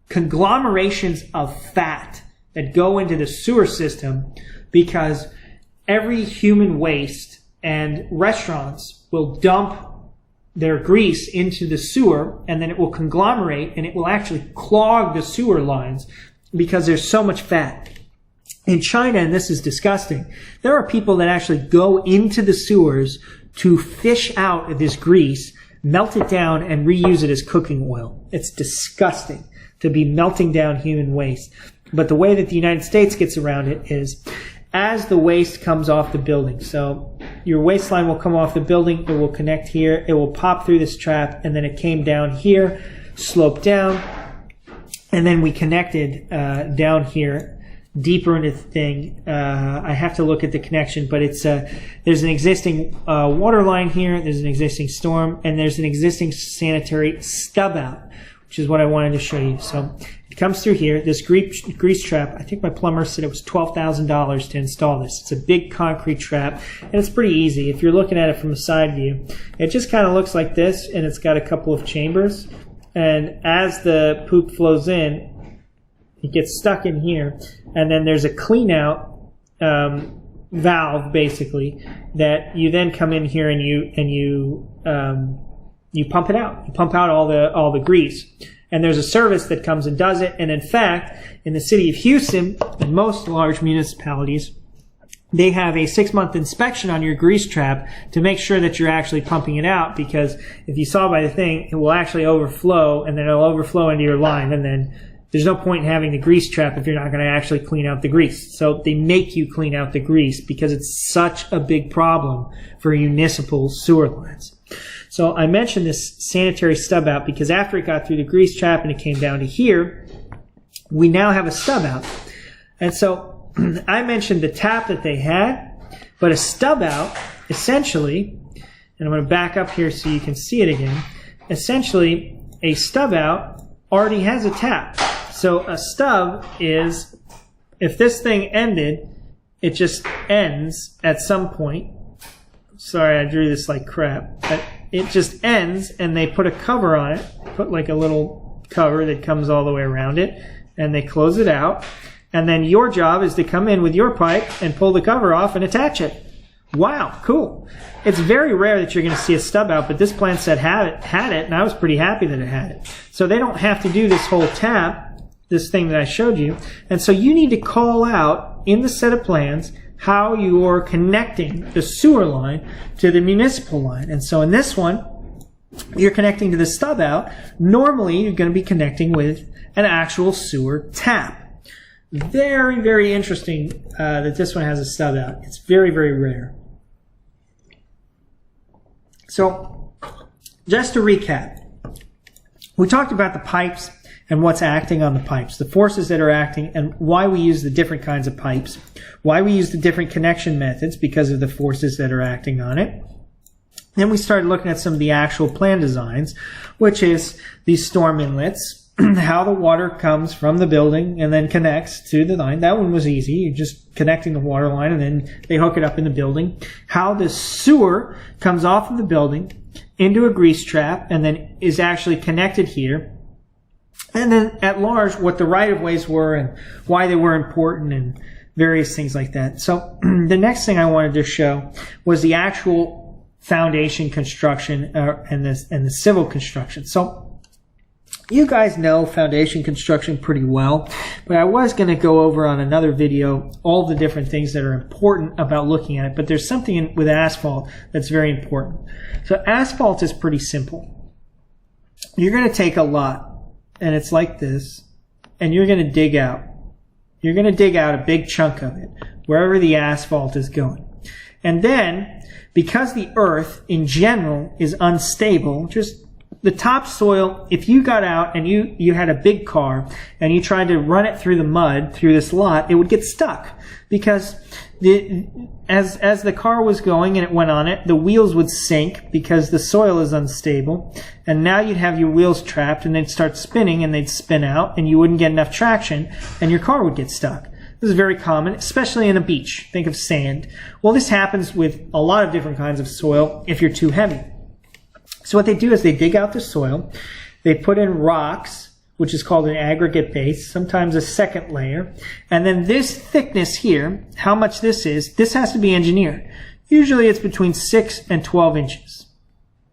conglomerations of fat that go into the sewer system because every human waste and restaurants will dump their grease into the sewer, and then it will conglomerate and it will actually clog the sewer lines because there's so much fat. In China, and this is disgusting, there are people that actually go into the sewers to fish out this grease, melt it down, and reuse it as cooking oil. It's disgusting to be melting down human waste. But the way that the United States gets around it is as the waste comes off the building. So your waste line will come off the building, it will connect here, it will pop through this trap, and then it came down here, sloped down, and then we connected down here deeper into the thing. I have to look at the connection, but it's there's an existing water line here, there's an existing storm, and there's an existing sanitary stub out, which is what I wanted to show you. So it comes through here, this grease trap. I think my plumber said it was $12,000 to install this. It's a big concrete trap, and it's pretty easy. If you're looking at it from a side view, it just kind of looks like this, and it's got a couple of chambers, and as the poop flows in, it gets stuck in here, and then there's a clean out valve, basically, that you then come in here and you pump it out. You pump out all the grease, and there's a service that comes and does it. And in fact, in the city of Houston, and most large municipalities, they have a 6-month inspection on your grease trap to make sure that you're actually pumping it out, because if you saw by the thing, it will actually overflow, and then it'll overflow into your line, and then there's no point in having the grease trap if you're not going to actually clean out the grease. So they make you clean out the grease because it's such a big problem for municipal sewer lines. So I mentioned this sanitary stub out because after it got through the grease trap and it came down to here, we now have a stub out. And so I mentioned the tap that they had, but a stub out, essentially, and I'm going to back up here so you can see it again, essentially a stub out already has a tap. So a stub is, if this thing ended, it just ends at some point. Sorry, I drew this like crap. But it just ends, and they put a cover on it, put like a little cover that comes all the way around it, and they close it out. And then your job is to come in with your pipe and pull the cover off and attach it. Wow, cool. It's very rare that you're going to see a stub out, but this plant set had it, and I was pretty happy that it had it. So they don't have to do this whole tap, this thing that I showed you. And so you need to call out in the set of plans how you're connecting the sewer line to the municipal line. And so in this one, you're connecting to the stub out. Normally, you're going to be connecting with an actual sewer tap. Very, very interesting that this one has a stub out. It's very, very rare. So, just to recap, we talked about the pipes and what's acting on the pipes, the forces that are acting, and why we use the different kinds of pipes, why we use the different connection methods because of the forces that are acting on it. Then we started looking at some of the actual plan designs, which is these storm inlets, how the water comes from the building and then connects to the line. That one was easy. You're just connecting the water line and then they hook it up in the building. How the sewer comes off of the building into a grease trap and then is actually connected here. And then at large, what the right-of-ways were and why they were important and various things like that. So the next thing I wanted to show was the actual foundation construction and the civil construction. So you guys know foundation construction pretty well, but I was going to go over on another video all the different things that are important about looking at it, but there's something with asphalt that's very important. So asphalt is pretty simple. You're going to take a lot, and it's like this, and you're going to dig out. You're going to dig out a big chunk of it, wherever the asphalt is going. And then, because the earth in general is unstable, just the topsoil, if you got out and you had a big car and you tried to run it through the mud, through this lot, it would get stuck. Because as the car was going and it went on it, the wheels would sink because the soil is unstable. And now you'd have your wheels trapped and they'd start spinning and they'd spin out and you wouldn't get enough traction and your car would get stuck. This is very common, especially in a beach. Think of sand. Well, this happens with a lot of different kinds of soil if you're too heavy. So what they do is they dig out the soil, they put in rocks, which is called an aggregate base, sometimes a second layer, and then this thickness here, how much this has to be engineered. Usually it's between 6 and 12 inches.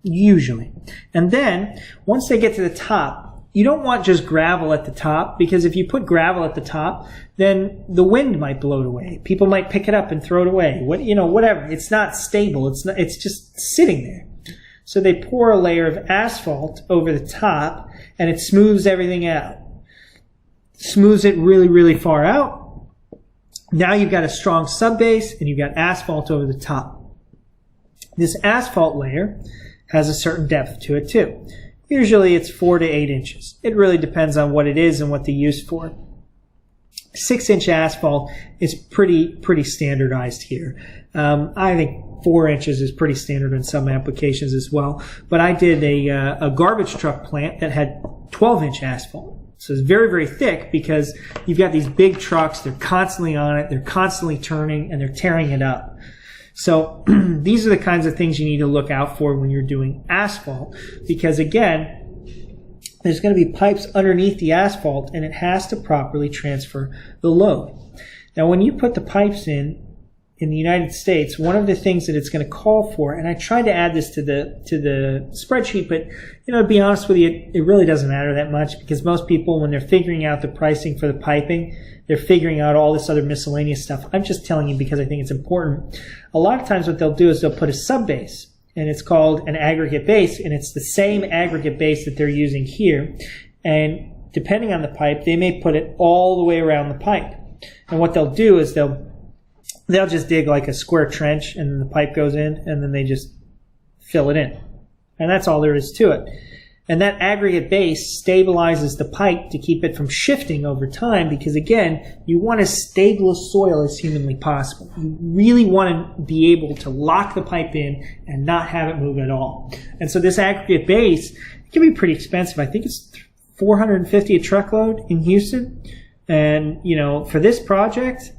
Usually. And then, once they get to the top, you don't want just gravel at the top, because if you put gravel at the top, then the wind might blow it away. People might pick it up and throw it away. Whatever. It's not stable. It's just sitting there. So they pour a layer of asphalt over the top and it smooths everything out. Smooths it really, really far out. Now you've got a strong subbase and you've got asphalt over the top. This asphalt layer has a certain depth to it too. Usually it's 4 to 8 inches. It really depends on what it is and what they use for. 6-inch asphalt is pretty standardized here. I think 4 inches is pretty standard in some applications as well. But I did a garbage truck plant that had 12-inch asphalt. So it's very, very thick because you've got these big trucks. They're constantly on it. They're constantly turning, and they're tearing it up. So these are the kinds of things you need to look out for when you're doing asphalt, because again, there's going to be pipes underneath the asphalt, and it has to properly transfer the load. Now, when you put the pipes in the United States, one of the things that it's going to call for, and I tried to add this to the spreadsheet, but to be honest with you, it really doesn't matter that much, because most people, when they're figuring out the pricing for the piping, they're figuring out all this other miscellaneous stuff. I'm just telling you because I think it's important. A lot of times what they'll do is they'll put a sub-base, and it's called an aggregate base, and it's the same aggregate base that they're using here. And depending on the pipe, they may put it all the way around the pipe. And what they'll do is they'll just dig like a square trench, and then the pipe goes in, and then they just fill it in. And that's all there is to it. And that aggregate base stabilizes the pipe to keep it from shifting over time, because again, you want as stable a soil as humanly possible. You really want to be able to lock the pipe in and not have it move at all. And so this aggregate base can be pretty expensive. I think it's $450 a truckload in Houston. And, for this project,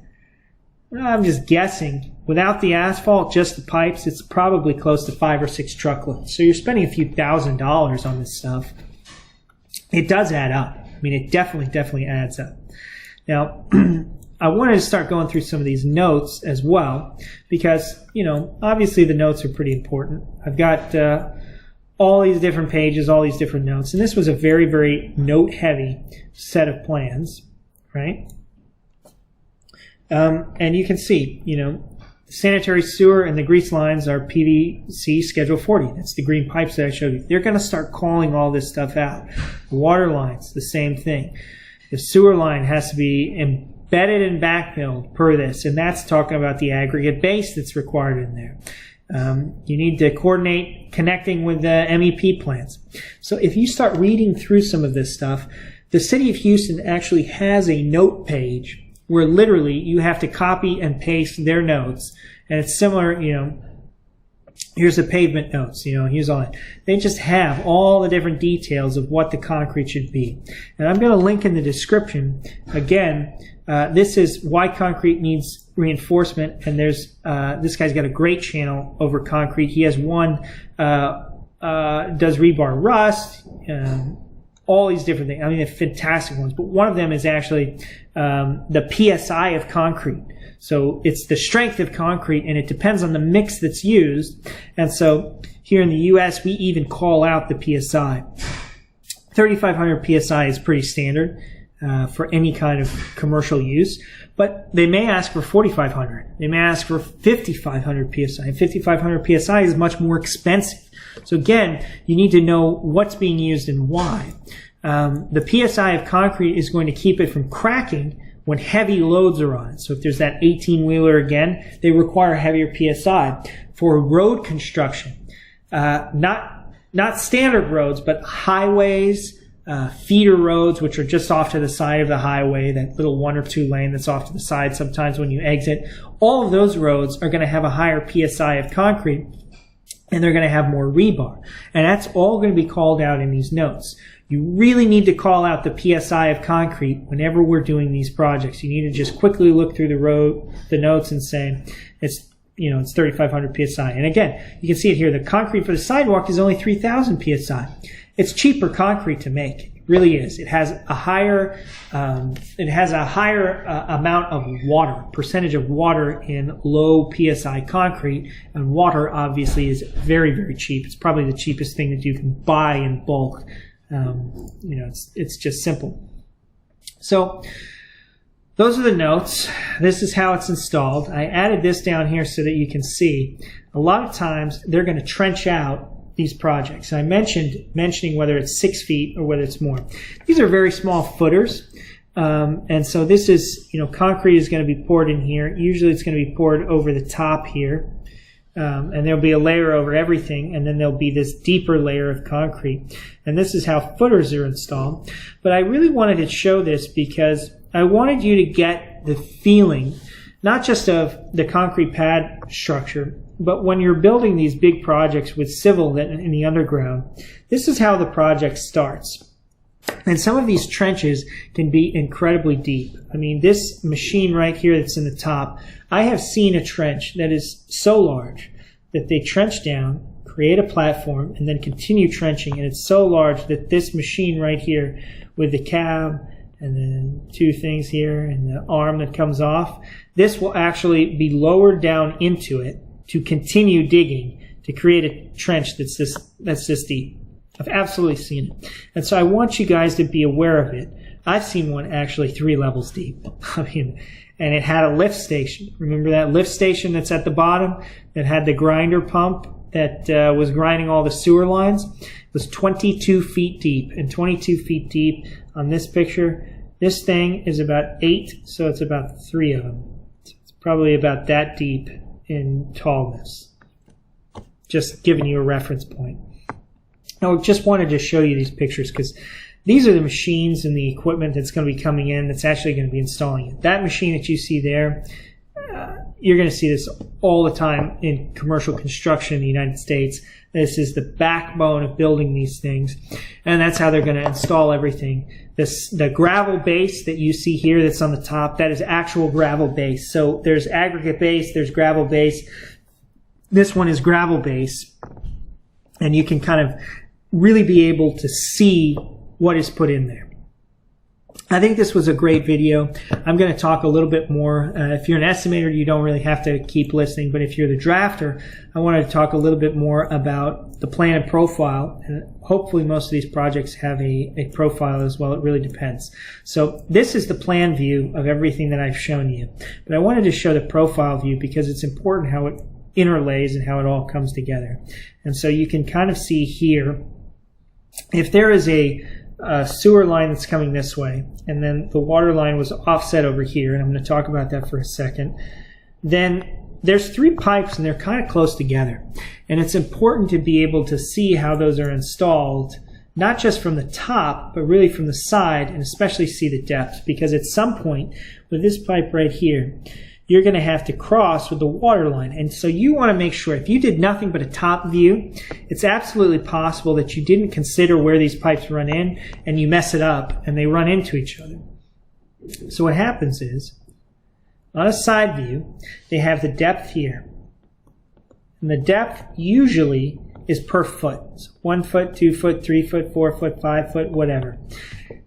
I'm just guessing, without the asphalt, just the pipes, it's probably close to 5 or 6 truckloads. So you're spending a few $1,000s on this stuff. It does add up. I mean, it definitely adds up. Now, I wanted to start going through some of these notes as well, because, obviously the notes are pretty important. I've got all these different pages, all these different notes, and this was a very, very note-heavy set of plans, right? And you can see, sanitary sewer and the grease lines are PVC Schedule 40. That's the green pipes that I showed you. They're going to start calling all this stuff out. The water lines, the same thing. The sewer line has to be embedded and backfilled per this, and that's talking about the aggregate base that's required in there. You need to coordinate connecting with the MEP plants. So if you start reading through some of this stuff, the City of Houston actually has a note page where literally you have to copy and paste their notes. And it's similar, here's the pavement notes, here's all that. They just have all the different details of what the concrete should be. And I'm going to link in the description. Again, this is why concrete needs reinforcement. And there's this guy's got a great channel over concrete. He has one, does rebar rust, all these different things. I mean, they're fantastic ones. But one of them is actually the PSI of concrete. So it's the strength of concrete, and it depends on the mix that's used. And so here in the U.S., we even call out the PSI. 3,500 PSI is pretty standard for any kind of commercial use. But they may ask for 4,500. They may ask for 5,500 PSI. And 5,500 PSI is much more expensive. So again, you need to know what's being used and why. The PSI of concrete is going to keep it from cracking when heavy loads are on it. So if there's that 18-wheeler again, they require heavier PSI. For road construction, not standard roads, but highways, feeder roads, which are just off to the side of the highway, that little 1 or 2 lane that's off to the side sometimes when you exit. All of those roads are going to have a higher PSI of concrete, and they're going to have more rebar. And that's all going to be called out in these notes. You really need to call out the PSI of concrete whenever we're doing these projects. You need to just quickly look through the notes and say, it's 3,500 PSI. And again, you can see it here. The concrete for the sidewalk is only 3,000 PSI. It's cheaper concrete to make. It really is. It has a higher, amount of water, percentage of water in low PSI concrete. And water obviously is very, very cheap. It's probably the cheapest thing that you can buy in bulk. It's just simple. So those are the notes. This is how it's installed. I added this down here so that you can see. A lot of times they're going to trench out these projects. And I mentioning whether it's 6 feet or whether it's more. These are very small footers. And so this is, concrete is going to be poured in here. Usually it's going to be poured over the top here. And there'll be a layer over everything, and then there'll be this deeper layer of concrete. And this is how footers are installed. But I really wanted to show this because I wanted you to get the feeling, not just of the concrete pad structure, but when you're building these big projects with civil in the underground, this is how the project starts. And some of these trenches can be incredibly deep. I mean, this machine right here that's in the top, I have seen a trench that is so large that they trench down, create a platform, and then continue trenching. And it's so large that this machine right here with the cab and then two things here and the arm that comes off, this will actually be lowered down into it to continue digging to create a trench that's this deep. I've absolutely seen it. And so I want you guys to be aware of it. I've seen one actually 3 levels deep. I mean, and it had a lift station. Remember that lift station that's at the bottom that had the grinder pump that was grinding all the sewer lines? It was 22 feet deep. And 22 feet deep on this picture, this thing is about 8, so it's about 3 of them. It's probably about that deep in tallness. Just giving you a reference point. I just wanted to show you these pictures because these are the machines and the equipment that's going to be coming in that's actually going to be installing it. That machine that you see there, you're going to see this all the time in commercial construction in the United States. This is the backbone of building these things, and that's how they're going to install everything. The gravel base that you see here that's on the top, that is actual gravel base. So there's aggregate base, there's gravel base. This one is gravel base, and you can kind of really be able to see what is put in there. I think this was a great video. I'm going to talk a little bit more. If you're an estimator, you don't really have to keep listening, but if you're the drafter, I wanted to talk a little bit more about the plan and profile, and hopefully most of these projects have a profile as well. It really depends. So this is the plan view of everything that I've shown you, but I wanted to show the profile view because it's important how it interlays and how it all comes together. And so you can kind of see here, if there is a sewer line that's coming this way, and then the water line was offset over here, and I'm going to talk about that for a second, then there's 3 pipes and they're kind of close together. And it's important to be able to see how those are installed, not just from the top, but really from the side, and especially see the depth, because at some point with this pipe right here, you're going to have to cross with the water line. And so you want to make sure, if you did nothing but a top view, it's absolutely possible that you didn't consider where these pipes run in, and you mess it up, and they run into each other. So what happens is, on a side view, they have the depth here. And the depth usually is per foot. So 1 foot, 2 foot, 3 foot, 4 foot, 5 foot, whatever.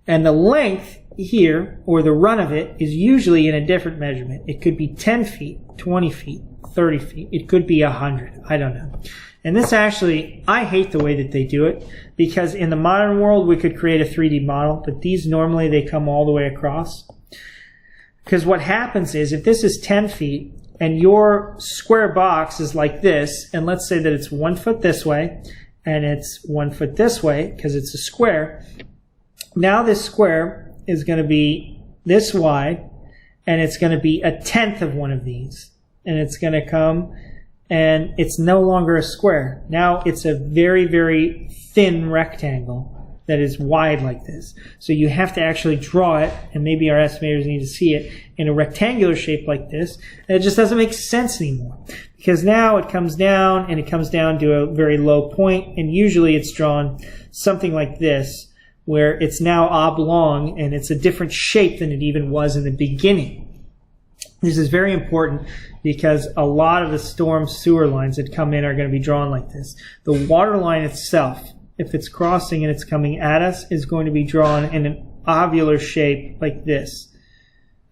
And the length here, or the run of it, is usually in a different measurement. It could be 10 feet, 20 feet, 30 feet. It could be 100. I don't know. And this actually, I hate the way that they do it, because in the modern world, we could create a 3D model, but these normally, they come all the way across. Because what happens is, if this is 10 feet, and your square box is like this, and let's say that it's 1 foot this way, and it's 1 foot this way, because it's a square, now this square is going to be this wide, and it's going to be 1/10 of one of these. And it's going to come, and it's no longer a square. Now it's a very, very thin rectangle that is wide like this. So you have to actually draw it, and maybe our estimators need to see it, in a rectangular shape like this. And it just doesn't make sense anymore. Because now it comes down, and it comes down to a very low point, and usually it's drawn something like this, where it's now oblong, and it's a different shape than it even was in the beginning. This is very important because a lot of the storm sewer lines that come in are going to be drawn like this. The water line itself, if it's crossing and it's coming at us, is going to be drawn in an ovular shape like this.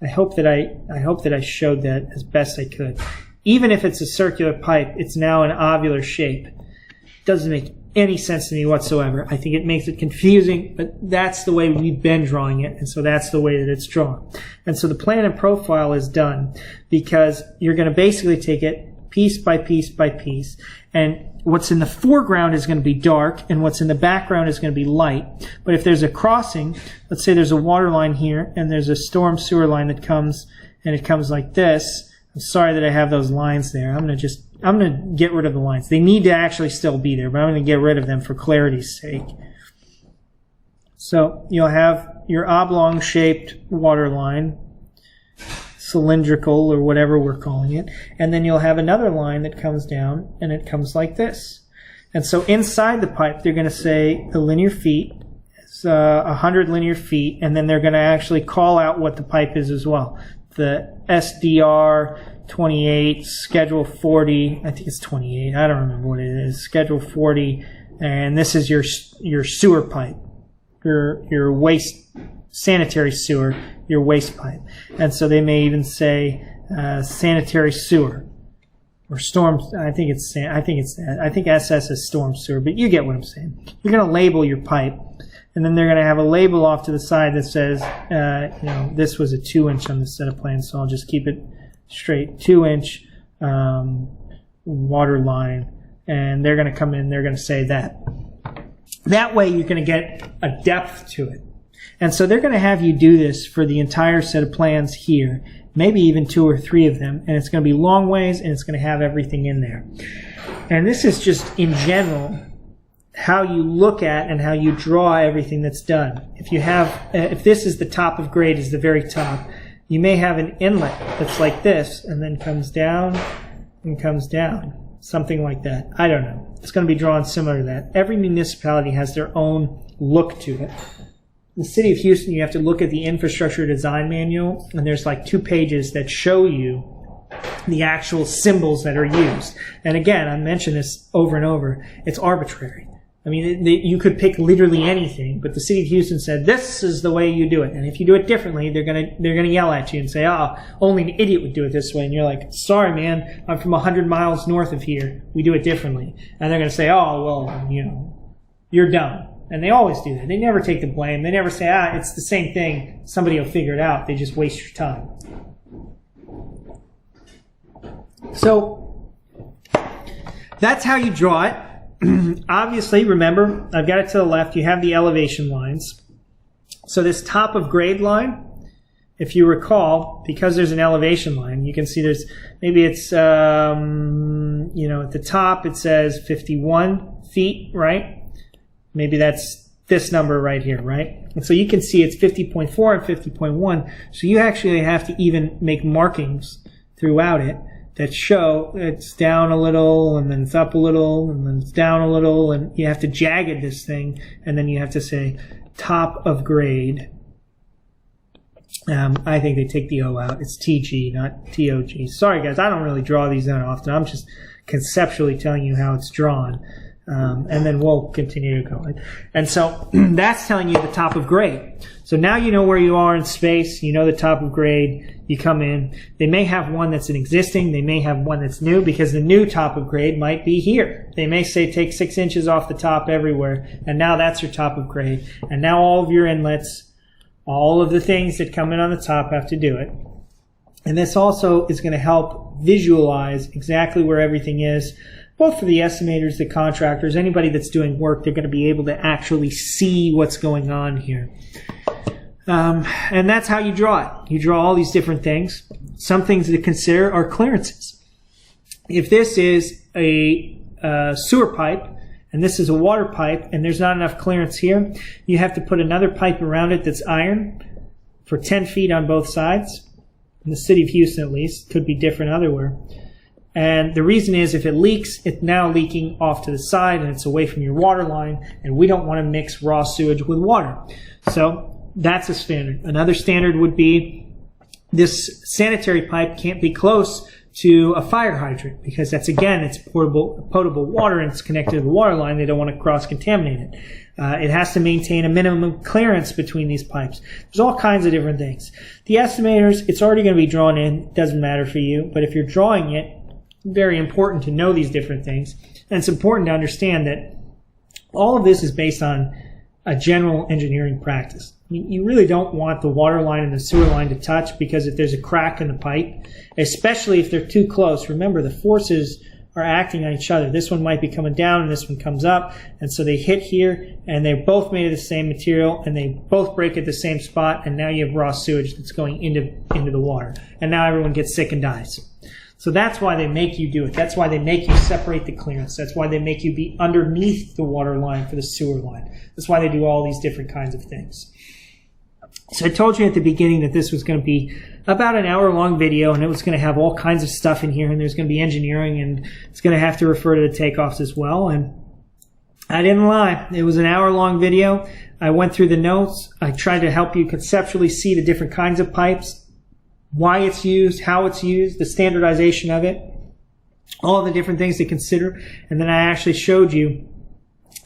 I hope that I showed that as best I could. Even if it's a circular pipe, it's now an ovular shape. It doesn't make any sense to me whatsoever. I think it makes it confusing, but that's the way we've been drawing it, and so that's the way that it's drawn. And so the plan and profile is done because you're going to basically take it piece by piece by piece, and what's in the foreground is going to be dark, and what's in the background is going to be light. But if there's a crossing, let's say there's a water line here, and there's a storm sewer line that comes, and it comes like this. I'm sorry that I have those lines there. I'm going to get rid of the lines. They need to actually still be there, but I'm going to get rid of them for clarity's sake. So you'll have your oblong-shaped water line, cylindrical or whatever we're calling it, and then you'll have another line that comes down, and it comes like this. And so inside the pipe, they're going to say the linear feet, it's 100 linear feet, and then they're going to actually call out what the pipe is as well. The SDR 28, Schedule 40, I think it's 28, I don't remember what it is, Schedule 40, and this is your sewer pipe, your waste, sanitary sewer, your waste pipe. And so they may even say sanitary sewer. Or storm, I think SS is storm sewer, but you get what I'm saying. You're going to label your pipe, and then they're going to have a label off to the side that says, this was a 2-inch on this set of plans, so I'll just keep it straight. 2-inch water line, and they're going to come in, they're going to say that. That way you're going to get a depth to it. And so they're going to have you do this for the entire set of plans here, maybe even 2 or 3 of them, and it's going to be long ways, and it's going to have everything in there. And this is just, in general, how you look at and how you draw everything that's done. If this is the top of grade, is the very top, you may have an inlet that's like this, and then comes down and comes down. Something like that. I don't know. It's going to be drawn similar to that. Every municipality has their own look to it. In the city of Houston, you have to look at the infrastructure design manual, and there's like 2 pages that show you the actual symbols that are used. And again, I mention this over and over, it's arbitrary. I mean, you could pick literally anything, but the city of Houston said, this is the way you do it. And if you do it differently, they're gonna yell at you and say, oh, only an idiot would do it this way. And you're like, sorry, man, I'm from 100 miles north of here. We do it differently. And they're gonna say, oh, well, you're dumb. And they always do that. They never take the blame. They never say, it's the same thing. Somebody will figure it out. They just waste your time. So that's how you draw it. Obviously, remember, I've got it to the left. You have the elevation lines. So this top of grade line, if you recall, because there's an elevation line, you can see there's, maybe it's, at the top it says 51 feet, right? Maybe that's this number right here, right? And so you can see it's 50.4 and 50.1. So you actually have to even make markings throughout it that show it's down a little, and then it's up a little, and then it's down a little, and you have to jagged this thing, and then you have to say top of grade. I think they take the O out. It's TG, not TOG. Sorry, guys, I don't really draw these that often. I'm just conceptually telling you how it's drawn. And then we'll continue to go. And so that's telling you the top of grade. So now you know where you are in space. You know the top of grade. You come in. They may have one that's an existing. They may have one that's new, because the new top of grade might be here. They may say take 6 inches off the top everywhere, and now that's your top of grade. And now all of your inlets, all of the things that come in on the top have to do it. And this also is going to help visualize exactly where everything is. Both for the estimators, the contractors, anybody that's doing work, they're going to be able to actually see what's going on here. And that's how you draw it. You draw all these different things. Some things to consider are clearances. If this is a sewer pipe, and this is a water pipe, and there's not enough clearance here, you have to put another pipe around it that's iron for 10 feet on both sides. In the city of Houston, at least. Could be different otherwhere. And the reason is, if it leaks, it's now leaking off to the side and it's away from your water line, and we don't want to mix raw sewage with water. So that's a standard. Another standard would be this sanitary pipe can't be close to a fire hydrant, because that's, again, it's potable water and it's connected to the water line. They don't want to cross-contaminate it. It has to maintain a minimum clearance between these pipes. There's all kinds of different things. The estimators, it's already going to be drawn in. It doesn't matter for you. But if you're drawing it, very important to know these different things. And it's important to understand that all of this is based on a general engineering practice. You really don't want the water line and the sewer line to touch, because if there's a crack in the pipe, especially if they're too close, remember the forces are acting on each other. This one might be coming down and this one comes up, and so they hit here, and they're both made of the same material, and they both break at the same spot, and now you have raw sewage that's going into the water. And now everyone gets sick and dies. So that's why they make you do it. That's why they make you separate the clearance. That's why they make you be underneath the water line for the sewer line. That's why they do all these different kinds of things. So I told you at the beginning that this was going to be about an hour-long video, and it was going to have all kinds of stuff in here, and there's going to be engineering, and it's going to have to refer to the takeoffs as well. And I didn't lie. It was an hour-long video. I went through the notes. I tried to help you conceptually see the different kinds of pipes, why it's used, how it's used, the standardization of it, all the different things to consider. And then I actually showed you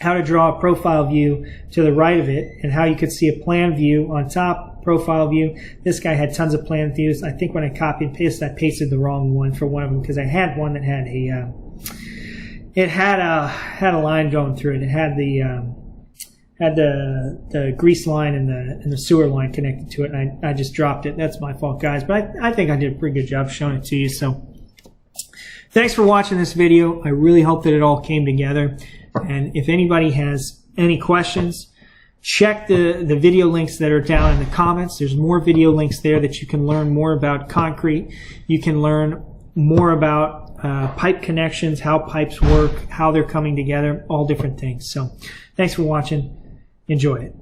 how to draw a profile view to the right of it and how you could see a plan view on top, profile view. This guy had tons of plan views. I think when I copied and pasted, I pasted the wrong one for one of them because I had one that had a line going through it. It had the grease line and the sewer line connected to it, and I just dropped it. That's my fault, guys, but I think I did a pretty good job showing it to you. So thanks for watching this video. I really hope that it all came together. And if anybody has any questions, check the video links that are down in the comments. There's more video links there that you can learn more about concrete. You can learn more about pipe connections, how pipes work, how they're coming together, all different things. So thanks for watching. Enjoy it.